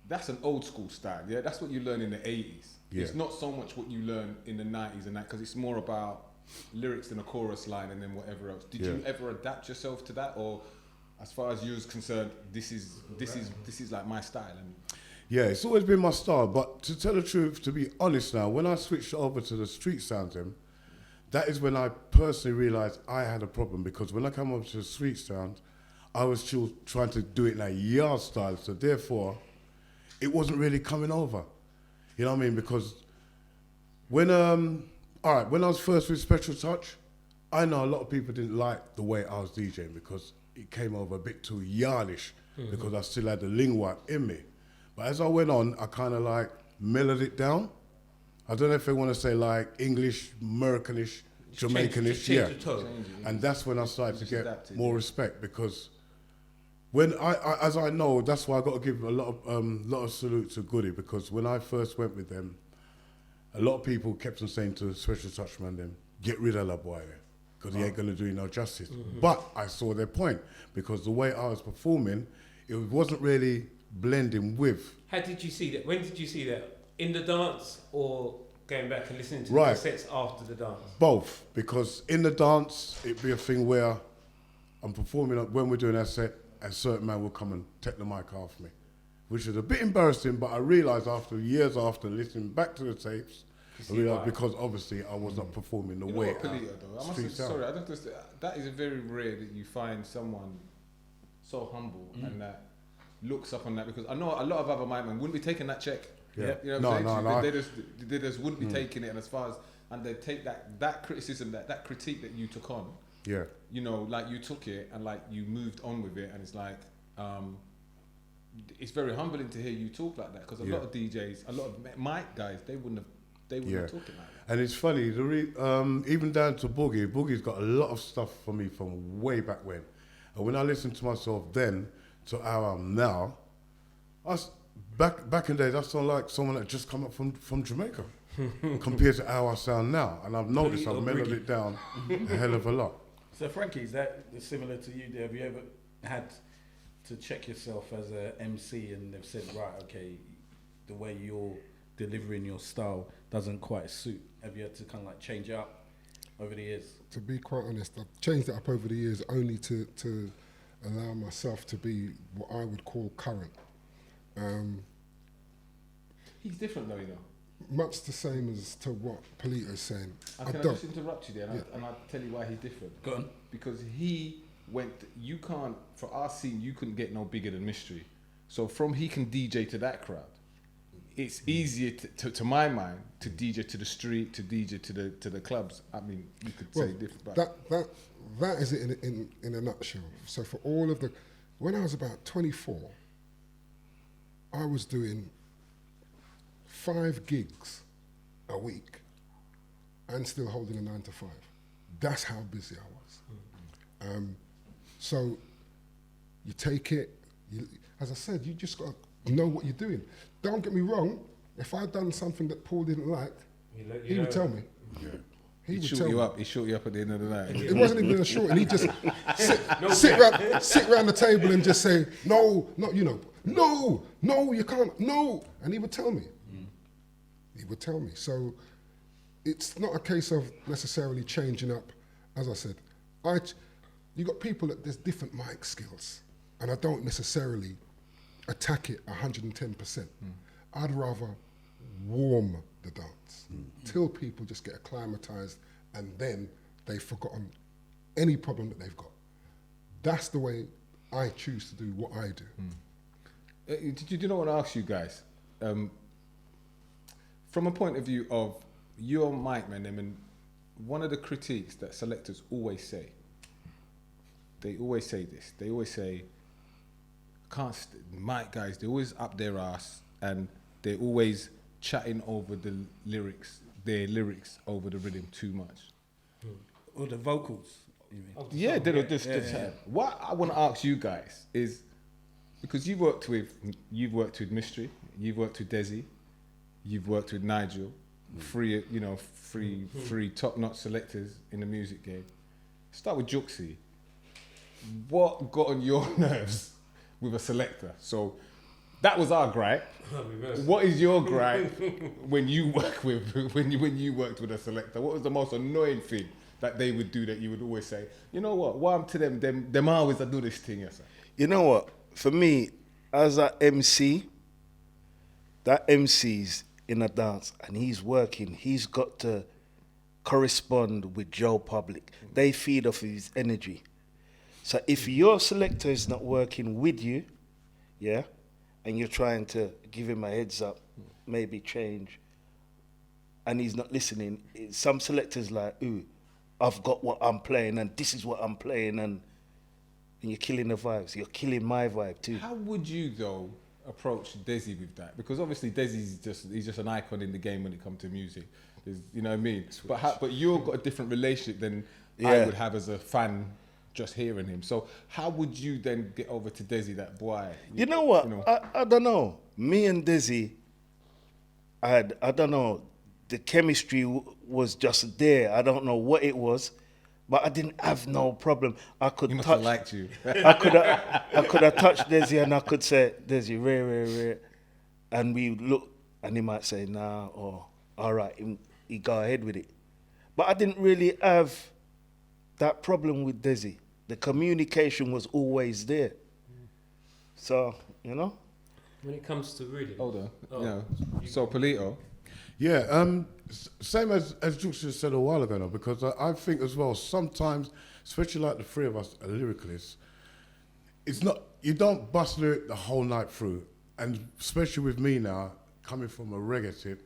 That's an old school style, yeah? That's what you learn in the 80s. Yeah. It's not so much what you learn in the 90s and that, because it's more about lyrics and a chorus line and then whatever else. Did you ever adapt yourself to that, or as far as you was concerned, this is like my style? And yeah, it's always been my style, but to tell the truth, to be honest now, when I switched over to the street sounds, that is when I personally realised I had a problem, because when I come over to the street sound, I was still trying to do it in a yard style, so therefore, it wasn't really coming over. You know what I mean? Because when I was first with Special Touch, I know a lot of people didn't like the way I was DJing because it came over a bit too yardish, because I still had the lingua in me. But as I went on, I kind of like mellowed it down. I don't know if they want to say like English, Americanish, Jamaicanish, change the tone. And that's when I started to get more respect, because when as I know, that's why I got to give a lot of salute to Goody, because when I first went with them, a lot of people kept on saying to Special Touch man, them, get rid of that boy there, because he ain't going to do you no justice. But I saw their point, because the way I was performing, it wasn't really blending with. How did you see that? When did you see that? In the dance, or going back and listening to the cassettes after the dance? Both, because in the dance, it'd be a thing where I'm performing, when we're doing our set, a certain man will come and take the mic off me, which is a bit embarrassing, but I realised years after listening back to the tapes, I realised because obviously I was not performing the way. Sorry, I don't understand. That is very rare that you find someone so humble and that looks up on that, because I know a lot of other mic men wouldn't be taking that check. Yeah. You know what I'm saying? They just wouldn't be taking it, and as far as, and they take that criticism, that critique that you took on. Yeah. You know, like you took it and like you moved on with it, and it's like it's very humbling to hear you talk like that, because a lot of DJs, a lot of mic guys, they wouldn't have talked it like that. And it's funny, even down to Boogie. Boogie's got a lot of stuff for me from way back when. And when I listen to myself then to how I'm now, back in the days, I sound like someone that just come up from Jamaica compared to how I sound now. And I've noticed I've mellowed it down a hell of a lot. So Frankie, is that similar to you? Have you ever had to check yourself as a MC and they've said, right, okay, the way you're delivering your style doesn't quite suit? Have you had to kind of like change it up over the years? To be quite honest, I've changed it up over the years only to allow myself to be what I would call current. He's different though, you know. Much the same as to what Poleto's saying. I just interrupt you there, and I'll tell you why he's different. Go on. Because you can't, for our scene, you couldn't get no bigger than Mistri. So from he can DJ to that crowd, it's easier to my mind to DJ to the street, to DJ to the clubs. I mean, you could say different. But that is it in a nutshell. So for all of when I was about 24, I was doing 5 gigs a week and still holding a 9 to 5. That's how busy I was. So you take it, as I said, you just got to know what you're doing. Don't get me wrong, if I'd done something that Paul didn't like, he would tell me. Yeah. He short you up. He short you up at the end of the night. It wasn't even a short, and he'd just sit around the table and just say, no, you can't, no. And he would tell me. He would tell me. So it's not a case of necessarily changing up. As I said, you got people that there's different mic skills, and I don't necessarily attack it 110%. I'd rather warm the dance till people just get acclimatized, and then they've forgotten any problem that they've got. That's the way I choose to do what I do. Did you know what I asked you guys? From a point of view of your mic man, I mean, one of the critiques that selectors always say, they always say this. They always say, mic guys, they always up their ass and they're always chatting over their lyrics over the rhythm too much. Or the vocals, you mean? Yeah, they're just What I want to ask you guys is, because you've worked with Mistri, you've worked with Desi, you've worked with Nigel, three top-notch selectors in the music game. Start with Jooksie. What got on your nerves with a selector? So that was our gripe. What is your gripe when you worked with a selector? What was the most annoying thing that they would do that you would always say, you know what? Why I'm to them always do this thing, yes sir. You know what? For me, as an MC, that MC's in a dance and he's working, he's got to correspond with Joe Public. They feed off his energy. So if your selector is not working with you, yeah, and you're trying to give him a heads up, maybe change, and he's not listening, some selectors like, ooh, I've got what I'm playing and this is what I'm playing, and you're killing the vibes. You're killing my vibe too. How would you though approach Desi with that? Because obviously Desi's just an icon in the game when it comes to music. You know what I mean? But you've got a different relationship than I would have as a fan just hearing him. So how would you then get over to Desi, that boy? You know what? I don't know. Me and Desi, I don't know. The chemistry was just there. I don't know what it was, but I didn't have no problem. I could he must touch. Have liked you. I could have touched Desi and I could say, Desi, rare, and we look, and he might say nah, or all right, he go ahead with it. But I didn't really have that problem with Desi. The communication was always there. So, you know. When it comes to rhythm. Hold on. So Poleto. Yeah, same as Jooksie said a while ago now, because I think as well, sometimes, especially like the three of us are lyricalists, it's not, you don't bust lyric the whole night through. And especially with me now, coming from a reggae tip,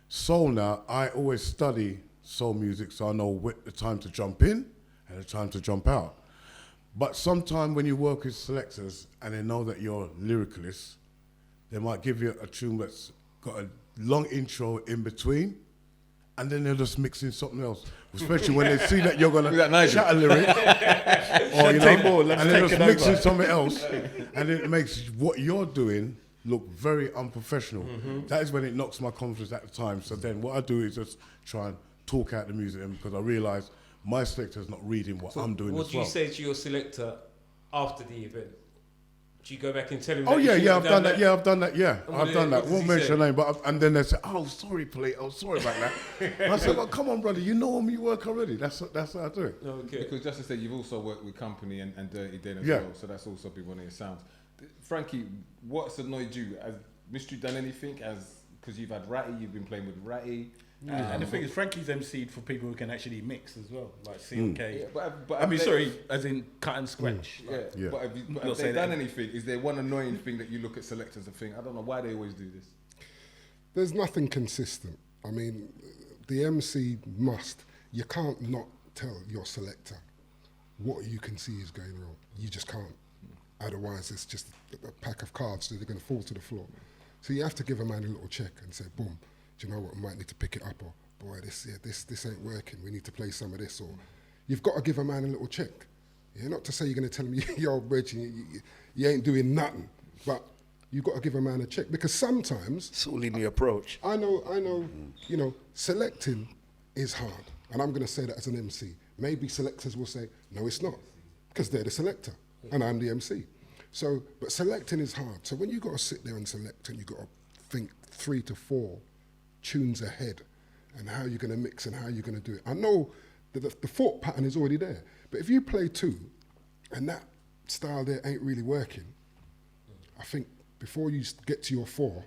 soul now, I always study soul music so I know the time to jump in and the time to jump out. But sometimes when you work with selectors and they know that you're lyricalist, they might give you a tune that's got a long intro in between, and then they'll just mix in something else. Especially when they see that you're gonna chat a lyric, or you know, and then just mix in something else, and it makes what you're doing look very unprofessional. That is when it knocks my confidence at the time. So then what I do is just try and talk out the music, because I realise my selector's not reading what I'm doing as well. What do you say to your selector after the event? Do you go back and tell him? Oh yeah, I've done that. Yeah, I've done that. Yeah, I've done that. Won't mention your name, but and then they say, "Oh, sorry, Poleto. Sorry about that." I said, "Well, come on, brother. You know me work already. That's how I do it." Okay. Because just to say, you've also worked with Company and Dirty Den as Yeah. well, so that's also been one of your sounds. Frankie, what's annoyed you? Has Mistri done anything? Because you've had Ratty, you've been playing with Ratty. And the thing is, Frankie's MC'd for people who can actually mix as well, like CLK. Yeah, but I mean, sorry, as in cut and scratch. Yeah. But have they done anything? Is there one annoying thing that you look at selectors and think, I don't know why they always do this? There's nothing consistent. I mean, the MC you can't not tell your selector what you can see is going wrong. You just can't. Otherwise, it's just a pack of cards that are going to fall to the floor. So you have to give a man a little check and say, boom, do you know what, we might need to pick it up, or boy, this ain't working, we need to play some of this, or you've got to give a man a little check. Yeah, not to say you're going to tell him, yo, Reggie, you ain't doing nothing, but you've got to give a man a check, because sometimes... It's all in the approach. I know, you know, selecting is hard, and I'm going to say that as an MC. Maybe selectors will say, no, it's not, because they're the selector, and I'm the MC. So, but selecting is hard. So when you got to sit there and select, and you got to think 3 to 4 tunes ahead, and how you're going to mix and how you're going to do it. I know that the thought pattern is already there, but if you play 2 and that style there ain't really working, I think before you get to your 4,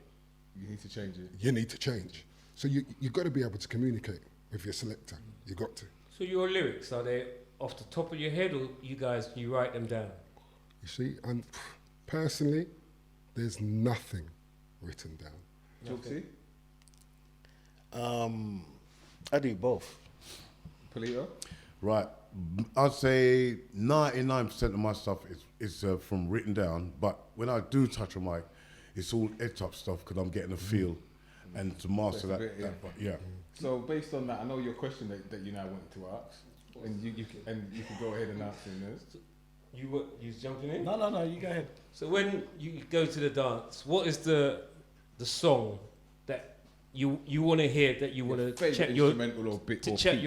you need to change it. You need to change. So you've got to be able to communicate with your selector. You got to. So your lyrics, are they off the top of your head, or you write them down? You see, and personally, there's nothing written down. Jooksie? I do both. Poleto? Right. I'd say 99% of my stuff is from written down, but when I do touch a mic, it's all edge-up stuff, because I'm getting a feel and to master that. Yeah. So based on that, I know your question that you now wanted to ask, and you can go ahead and answer this. You jumping in? No, you go ahead. So when you go to the dance, what is the song that you want to hear, that you want to check your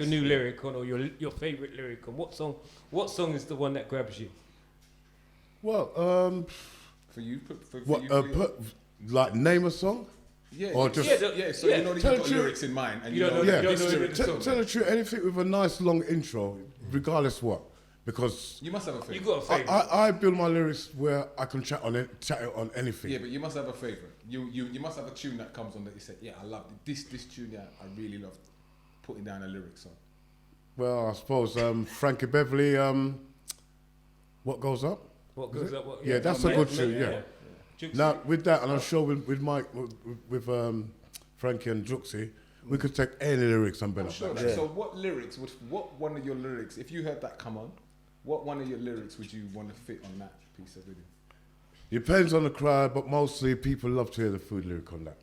new lyric on, or your favorite lyric on? What song is the one that grabs you? Well, for you, like name a song. Yeah, or just So you know that you've got lyrics in mind, and you know tell the truth. Anything with a nice long intro, regardless what. Because you must have a favorite. You got a favorite. I build my lyrics where I can chat it on anything. Yeah, but you must have a favorite. You must have a tune that comes on that you say, yeah, I love this tune. Yeah, I really love putting down a lyrics on. Well, I suppose Franky Beverly. What goes up? What goes up? Yeah, that's a good tune. Yeah. Now with that, and I'm sure with Mike, with Franky and Jooksie, we could take any lyrics and better. Sure. Yeah. So what one of your lyrics, if you heard that come on, what one of your lyrics would you want to fit on that piece of video? Depends on the crowd, but mostly people love to hear the food lyric on that.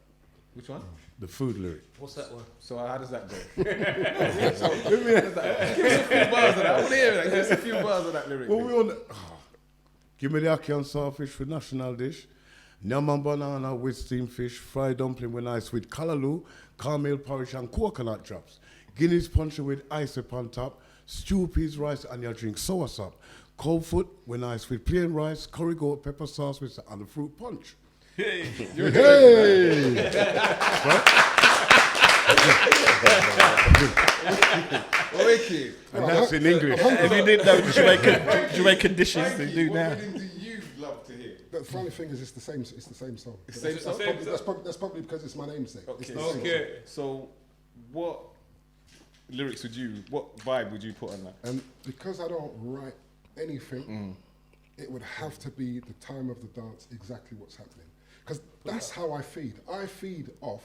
Which one? The food lyric. What's that one? So how does that go? Give us a few bars of that. I want to hear that. Give us a few bars of that lyric. Well, we on give me the ackee and saltfish for national dish. Nyam and banana with steamed fish, fried dumpling with ice with callaloo, caramel porridge and coconut drops. Guinness punch with ice upon top, stew peas, rice and your drink sour sop. Cold foot with ice with plain rice, curry goat, pepper sauce with and a fruit punch. Hey! Wicked. And that's in English. If you didn't know Jamaican dishes, they do now. What do you love to hear? The funny thing is, it's the same song. The same song? That's probably because it's my namesake. Okay. So, what lyrics what vibe would you put on that? And because I don't write anything, it would have to be the time of the dance, exactly what's happening. Because that's how I feed. I feed off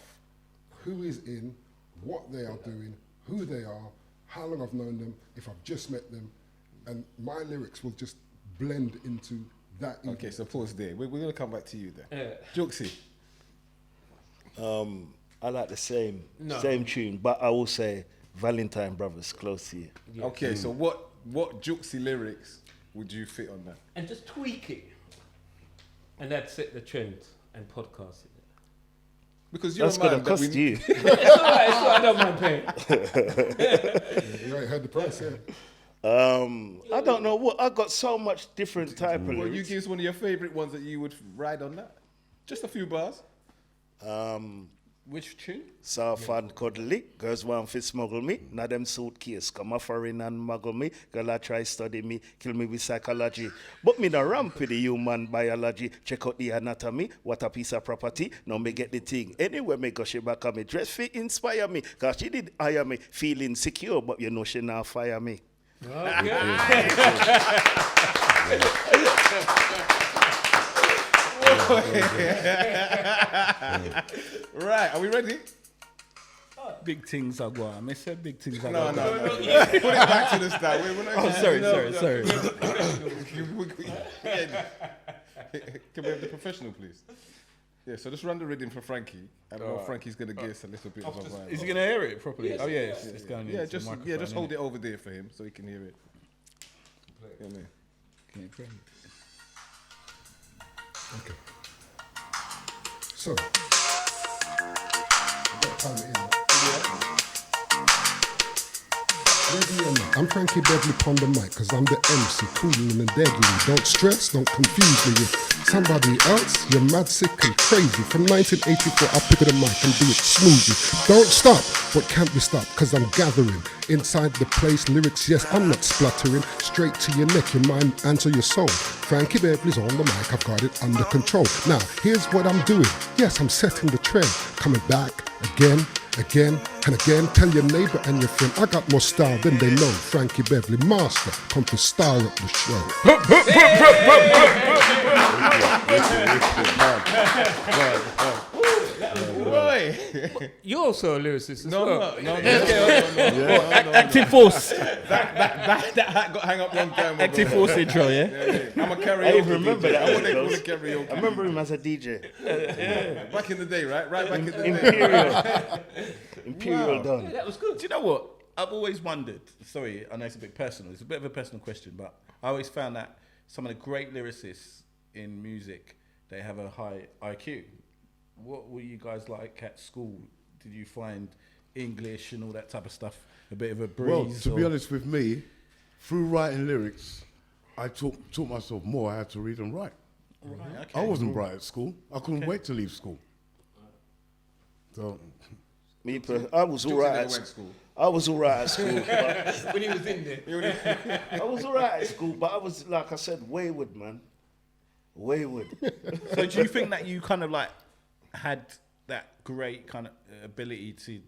who is in, what they are doing, who they are, how long I've known them, if I've just met them, and my lyrics will just blend into that. Okay, so pause there. We're going to come back to you there. Jooksie. I like the same tune, but I will say Valentine Brothers, close to you. Yeah. Okay, so what Jooksie lyrics would you fit on that? And just tweak it. And that'd set the trend and podcast it. Because you're That's going to cost you. It's all right, I don't mind paying. You ain't heard the price, yeah. I don't know what. I got so much different type of Well, you lyrics. give us one of your favourite ones that you would ride on that. Just a few bars. Which tune? Soft and cuddly, girls want to smuggle me. Now them suitcase, come a foreign and muggle me. Girl I try study me, kill me with psychology. But me no ramp with the human biology. Check out the anatomy, what a piece of property. Now me get the thing. Anyway, me go she back on me. Dress fit inspire me. Cause she did hire me, feeling secure, but you know she now fire me. Right, are we ready? Big things are going. I said big things are No. going. Put it back to the start. Sorry. Can we have the professional, please? Yeah, so just run the rhythm for Frankie, and Frankie's going to give us a little bit of a vibe. Is he going to hear it properly? Yes. Oh, yeah, it's going Yeah, into the microphone, just hold it over there for him so he can hear it. Yeah, man. Can you play it? Okay. So, I've got time in. Ready or not, I'm Franky Beverly on the mic, cause I'm the MC, cooling and deadly. Don't stress, don't confuse me with somebody else. You're mad, sick and crazy. From 1984, I'll pick up the mic and do it smoothly. Don't stop, what can't be stopped, cause I'm gathering inside the place. Lyrics, yes, I'm not spluttering. Straight to your neck, your mind, and to your soul. Franky Beverly's on the mic, I've got it under control. Now, here's what I'm doing. Yes, I'm setting the trend. Coming back again and again. Tell your neighbor and your friend I got more style than they know. Franky Beverly, master, come to style up the show. You're also a lyricist as well. No. Active force. That hat got hang up long time ago. Active force intro, yeah? I'm a karaoke. I even remember DJ. that. I'm what they call a karaoke. I remember him as a DJ. Back in the day, right? Right back in the day. Imperial Don. That was good. Do you know what? I've always wondered, sorry, I know it's a bit personal, it's a bit of a personal question, but I always found that some of the great lyricists in music, they have a high IQ. What were you guys like at school? Did you find English and all that type of stuff a bit of a breeze? Well, to be honest with me, through writing lyrics, I taught myself more. I had to read and write. Right, okay. I wasn't bright at school. I couldn't wait to leave school. So, I was all right at school. I was all right at school. When he was in there. I was all right at school, but I was, like I said, wayward, man. Wayward. So do you think that you kind of like had that great kind of ability to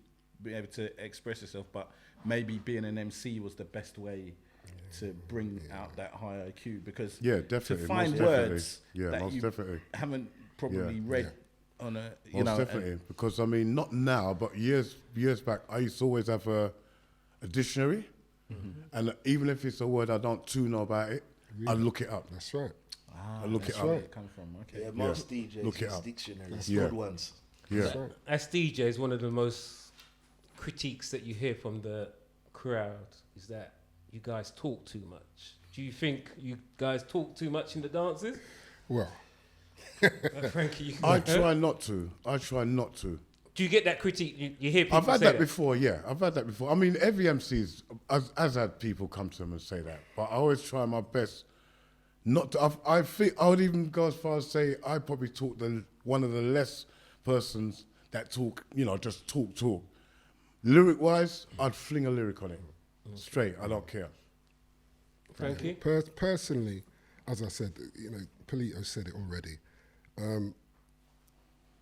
be able to express yourself, but maybe being an MC was the best way to bring out that high IQ? Because definitely, to find most words definitely. that you definitely. haven't probably read on a, you Most know. definitely, because I mean, not now, but years back, I used to always have a dictionary, and even if it's a word I don't too know about it, I look it up. That's right. I look it up. Where it come from, okay. Yeah, most DJs Look it use up. dictionaries, Yeah. good ones. Yeah. As DJs, one of the most critiques that you hear from the crowd is that you guys talk too much. Do you think you guys talk too much in the dances? Well, Frankie, I try not to. Do you get that critique? You hear people I've had say that before, yeah. I've had that before. I mean, every MC's has had people come to them and say that, but I always try my best not to. I think I would even go as far as say I probably talk one of the less persons that talk, just talk. Lyric wise, I'd fling a lyric on it straight. I don't care. Frankie? Personally, as I said, Poleto said it already.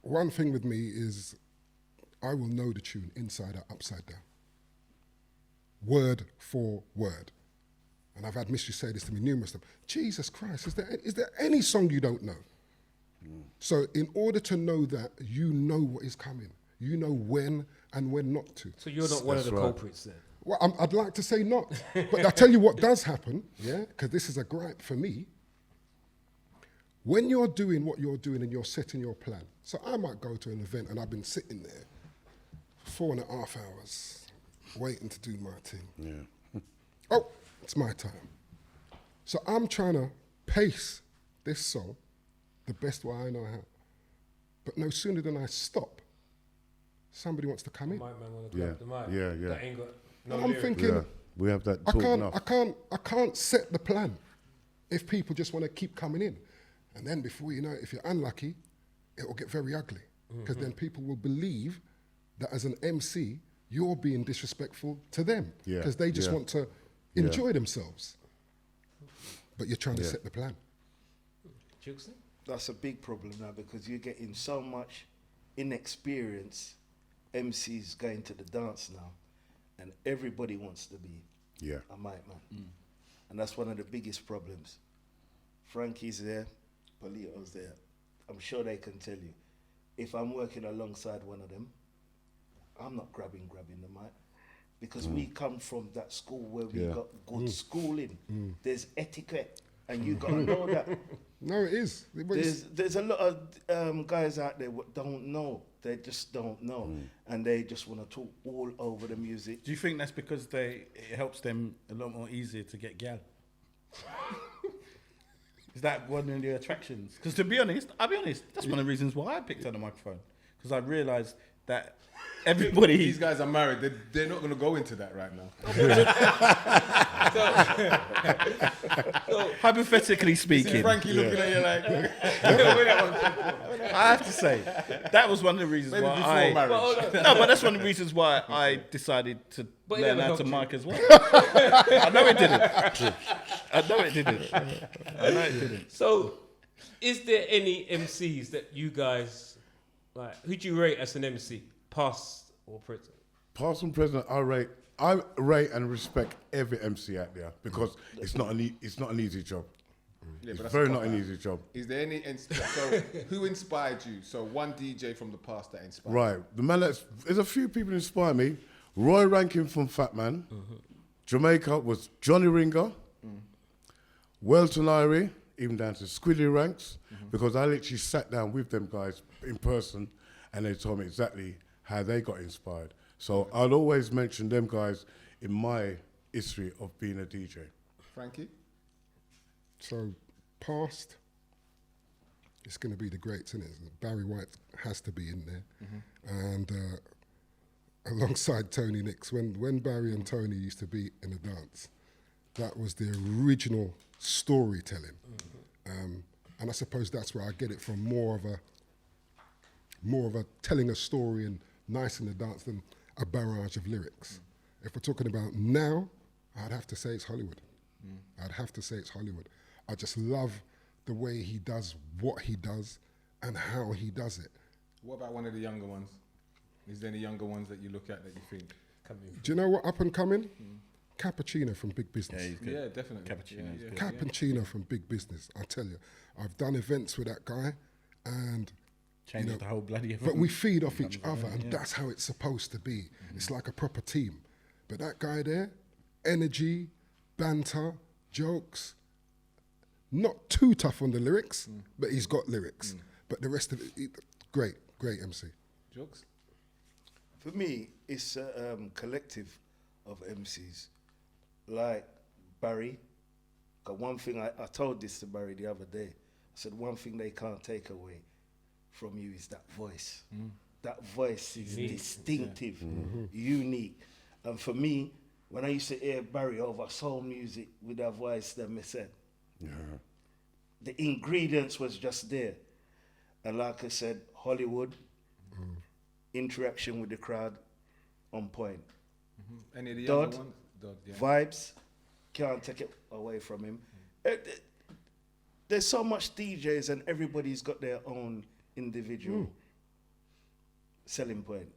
One thing with me is I will know the tune inside out, upside down. Word for word. And I've had Mistri say this to me numerous times. Jesus Christ, is there any song you don't know? So in order to know that, you know what is coming. You know when and when not to. So you're not one of the culprits then? Well, I'd like to say not. But I'll tell you what does happen, because this is a gripe for me, when you're doing what you're doing and you're setting your plan, so I might go to an event and I've been sitting there 4.5 hours waiting to do my thing. Yeah. Oh, it's my time. So I'm trying to pace this song the best way I know how. But no sooner than I stop, somebody wants to come in. Mic man want to grab the mic. Yeah. That ain't got no And I'm lyrics. thinking, We have that talk enough. I can't set the plan if people just want to keep coming in. And then before you know it, if you're unlucky, it will get very ugly. Because then people will believe that as an MC, you're being disrespectful to them. Because they just want to enjoy themselves. But you're trying to set the plan. Jooksie? That's a big problem now because you're getting so much inexperience MCs going to the dance now, and everybody wants to be a mic man. And that's one of the biggest problems. Franky's there, Poleto's there. I'm sure they can tell you. If I'm working alongside one of them, I'm not grabbing the mic. Because we come from that school where we got good schooling. There's etiquette, and you got to know that. No, it is. There's a lot of guys out there what don't know. They just don't know, and they just want to talk all over the music. Do you think that's because it helps them a lot more easier to get gal? Is that one of the attractions? Because to be honest, I'll be honest, that's one of the reasons why I picked up the microphone. Because I realised that everybody... These guys are married. They're not going to go into that right now. So, hypothetically speaking... Frankie looking at you like... I have to say, that was one of the reasons Maybe why before I... marriage. No, but that's one of the reasons why I decided to learn how to mic as well. I know it didn't. So, is there any MCs that you guys, like, who do you rate as an MC? Past or present? Past and present, I rate and respect every MC out there because it's not an easy job. Yeah, It's but very not an easy job. Is there any... So, who inspired you? So, one DJ from the past that inspired you. Right. The man there's a few people who inspire me. Roy Rankin from Fat Man. Jamaica was Johnny Ringer. Welton Irie, even down to Squiddy Ranks, because I literally sat down with them guys in person and they told me exactly how they got inspired. So I'll always mention them guys in my history of being a DJ. Frankie? So, past, it's going to be the greats, isn't it? Barry White has to be in there. And alongside Tony Nicks, when Barry and Tony used to be in the dance, that was the original storytelling. And I suppose that's where I get it from, more of a telling a story and nice in the dance than a barrage of lyrics. If we're talking about now, I'd have to say it's Hollywood. I'd have to say it's Hollywood. I just love the way he does what he does and how he does it. What about one of the younger ones? Is there any younger ones that you look at that you think? Do you know what up and coming? Cappuccino from Big Business. Yeah, definitely. Cappuccino's good. Cappuccino from Big Business. I tell you, I've done events with that guy, and Changes the whole bloody event. but we feed off each other, and that's how it's supposed to be. It's like a proper team. But that guy there, energy, banter, jokes, not too tough on the lyrics, but he's got lyrics. But the rest of it, great MC. Jokes? For me, it's a collective of MCs. Like Barry, got one thing, I told this to Barry the other day. I said, one thing they can't take away from you is that voice. That voice is distinctive, unique. And for me, when I used to hear Barry over soul music with that voice, then I said, the ingredients was just there. And like I said, Hollywood, interaction with the crowd, on point. Any of the younger Dodd, ones? Dodd, yeah. Vibes, can't take it away from him. There's so much DJs and everybody's got their own individual selling point,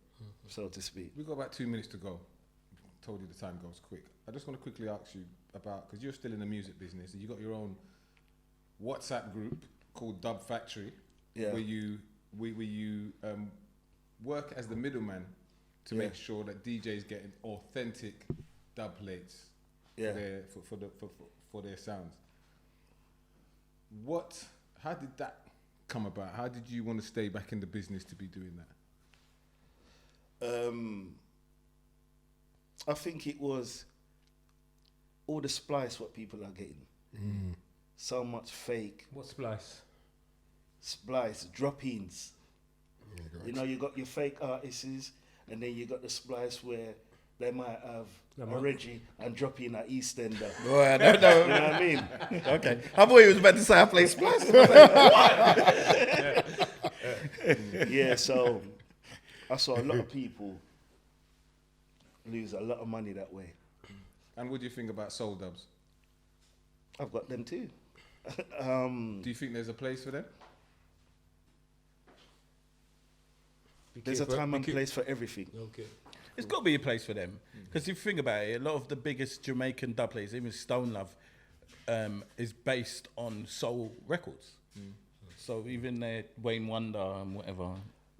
so to speak. We've got about 2 minutes to go. Told you the time goes quick. I just want to quickly ask you about, because you're still in the music business, and you got your own WhatsApp group called Dub Factory, where you work as the middleman to make sure that DJs get authentic dub plates for their sounds. What How did that come about? How did you want to stay back in the business to be doing that? I think it was all the splice what people are getting. So much fake. What splice? Splice, drop-ins. You know, you got your fake artists, and then you got the splice where they might have a Reggie and drop in at EastEnder. Oh, I don't know. You know what I mean? Okay. I thought he was about to say I play splice. Yeah, so I saw a lot of people lose a lot of money that way. And what do you think about soul dubs? I've got them too. Do you think there's a place for them? There's a time and place for everything. Okay. It's got to be a place for them. Because if you think about it, a lot of the biggest Jamaican dub players, even Stone Love, is based on soul records. So even Wayne Wonder and whatever,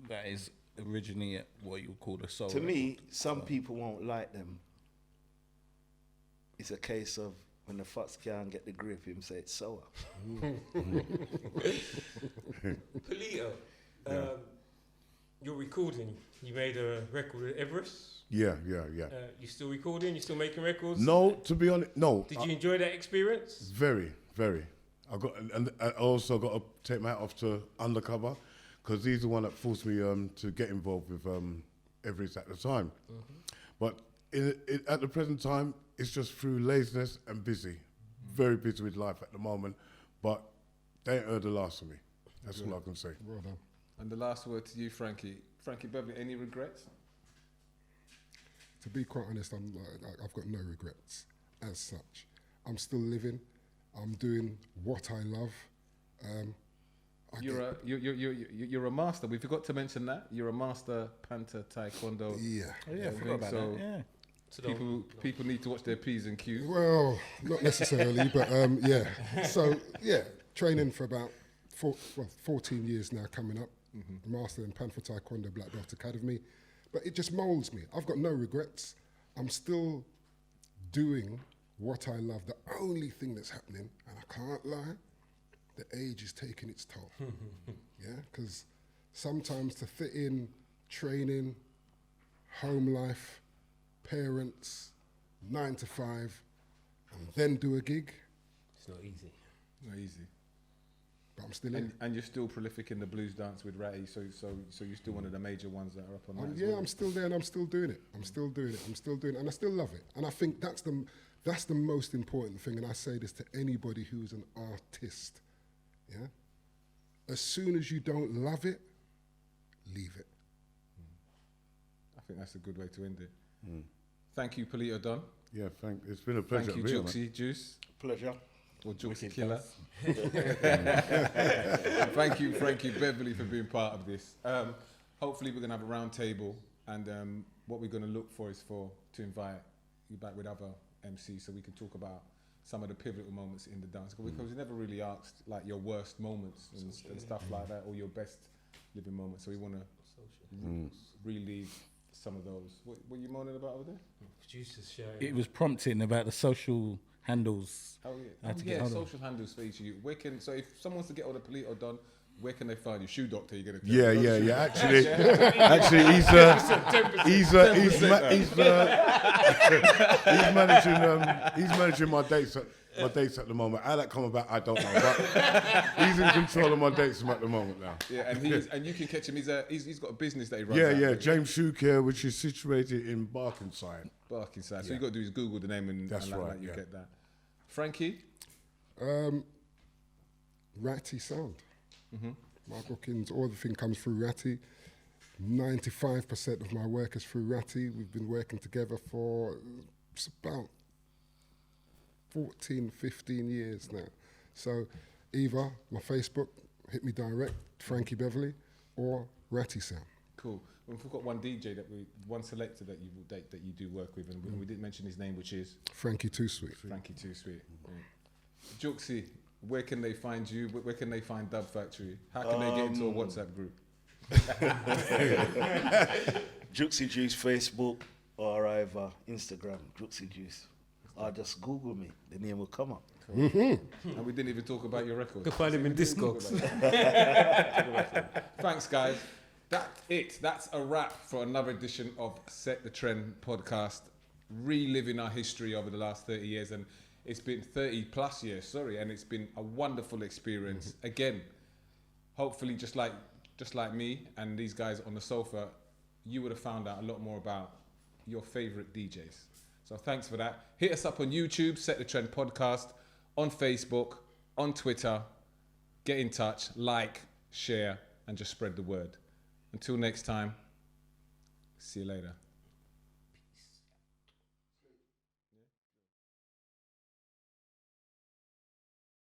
that is originally what you call a soul To me, some people won't like them. It's a case of when the fox can't get the grip, him say it's sour. Poleto, you're recording. You made a record with Everest. Yeah. You still recording? You still making records? No, to be honest, no. Did you enjoy that experience? Very. And I also got to take my hat off to Undercover, because he's the one that forced me to get involved with Everest at the time. But at the present time, it's just through laziness and busy. Very busy with life at the moment, but they ain't heard the last of me. That's all I can say. Well done. And the last word to you, Franky. Franky Beverly, any regrets? To be quite honest, I've got no regrets as such. I'm still living. I'm doing what I love. You're a master. We forgot to mention that. You're a master Panther Taekwondo. Yeah. Oh, yeah, I forgot about that. Yeah. So People need to watch their P's and Q's. Well, not necessarily, but yeah. So, yeah, training for about 14 years now coming up. Master in Panther Taekwondo Black Belt Academy. But it just molds me. I've got no regrets. I'm still doing what I love. The only thing that's happening, and I can't lie, the age is taking its toll. Yeah, because sometimes to fit in training, home life, parents, 9 to 5, and then do a gig. It's not easy. Not easy. But I'm still in. And you're still prolific in the blues dance with Ratty, so you're still one of the major ones that are up on that. Yeah, I'm still there, and I'm still doing it. And I still love it. And I think that's the most important thing. And I say this to anybody who's an artist. Yeah. As soon as you don't love it, leave it. I think that's a good way to end it. Thank you, Poleto Don. Yeah, it's been a pleasure. Thank you, Jooksie Juice. Pleasure. Or Jooksie Killer. Thank you, Franky Beverly, for being part of this. Hopefully we're going to have a round table, and what we're going to look for is to invite you back with other MCs so we can talk about some of the pivotal moments in the dance, because we never really asked like your worst moments and stuff like that, or your best living moments. So we want to relive some of those. What were you moaning about over there? Producers sharing. It was prompting about the social handles. Oh yeah, social handles for each of you. So if someone wants to get hold of Poleto Don, where can they find you? Shoe Doctor, you're gonna. Yeah. Actually, he's managing my dates at the moment. How that come about, I don't know. But he's in control of my dates at the moment now. Yeah, and you can catch him. He's got a business that he runs. Yeah. James Shoe Care, which is situated in Barkingside. So you got to do is Google the name and That's right. You get that. Franky. Ratty Sound. My bookings, all the thing comes through Ratty. 95% of my work is through Ratty. We've been working together for about 14, 15 years now. So either my Facebook, hit me direct, Franky Beverly, or Ratty Sound. Cool. We've got one DJ one selector that you do work with, and we didn't mention his name, which is Franky Too Sweet. Franky Too Sweet. Yeah. Jooksie, where can they find you? Where can they find Dub Factory? How can they get into a WhatsApp group? Jooksie Juice Facebook, or either Instagram, Jooksie Juice. Or just Google me, the name will come up. And we didn't even talk about your record. You can find him in Discogs. Thanks, guys. That's a wrap for another edition of Set the Trend podcast, reliving our history over the last 30 years. And it's been 30 plus years, and it's been a wonderful experience. Again, hopefully just like me and these guys on the sofa, you would have found out a lot more about your favorite DJs. So thanks for that. Hit us up on YouTube, Set the Trend podcast, on Facebook, on Twitter. Get in touch, like, share, and just spread the word. Until next time, see you later.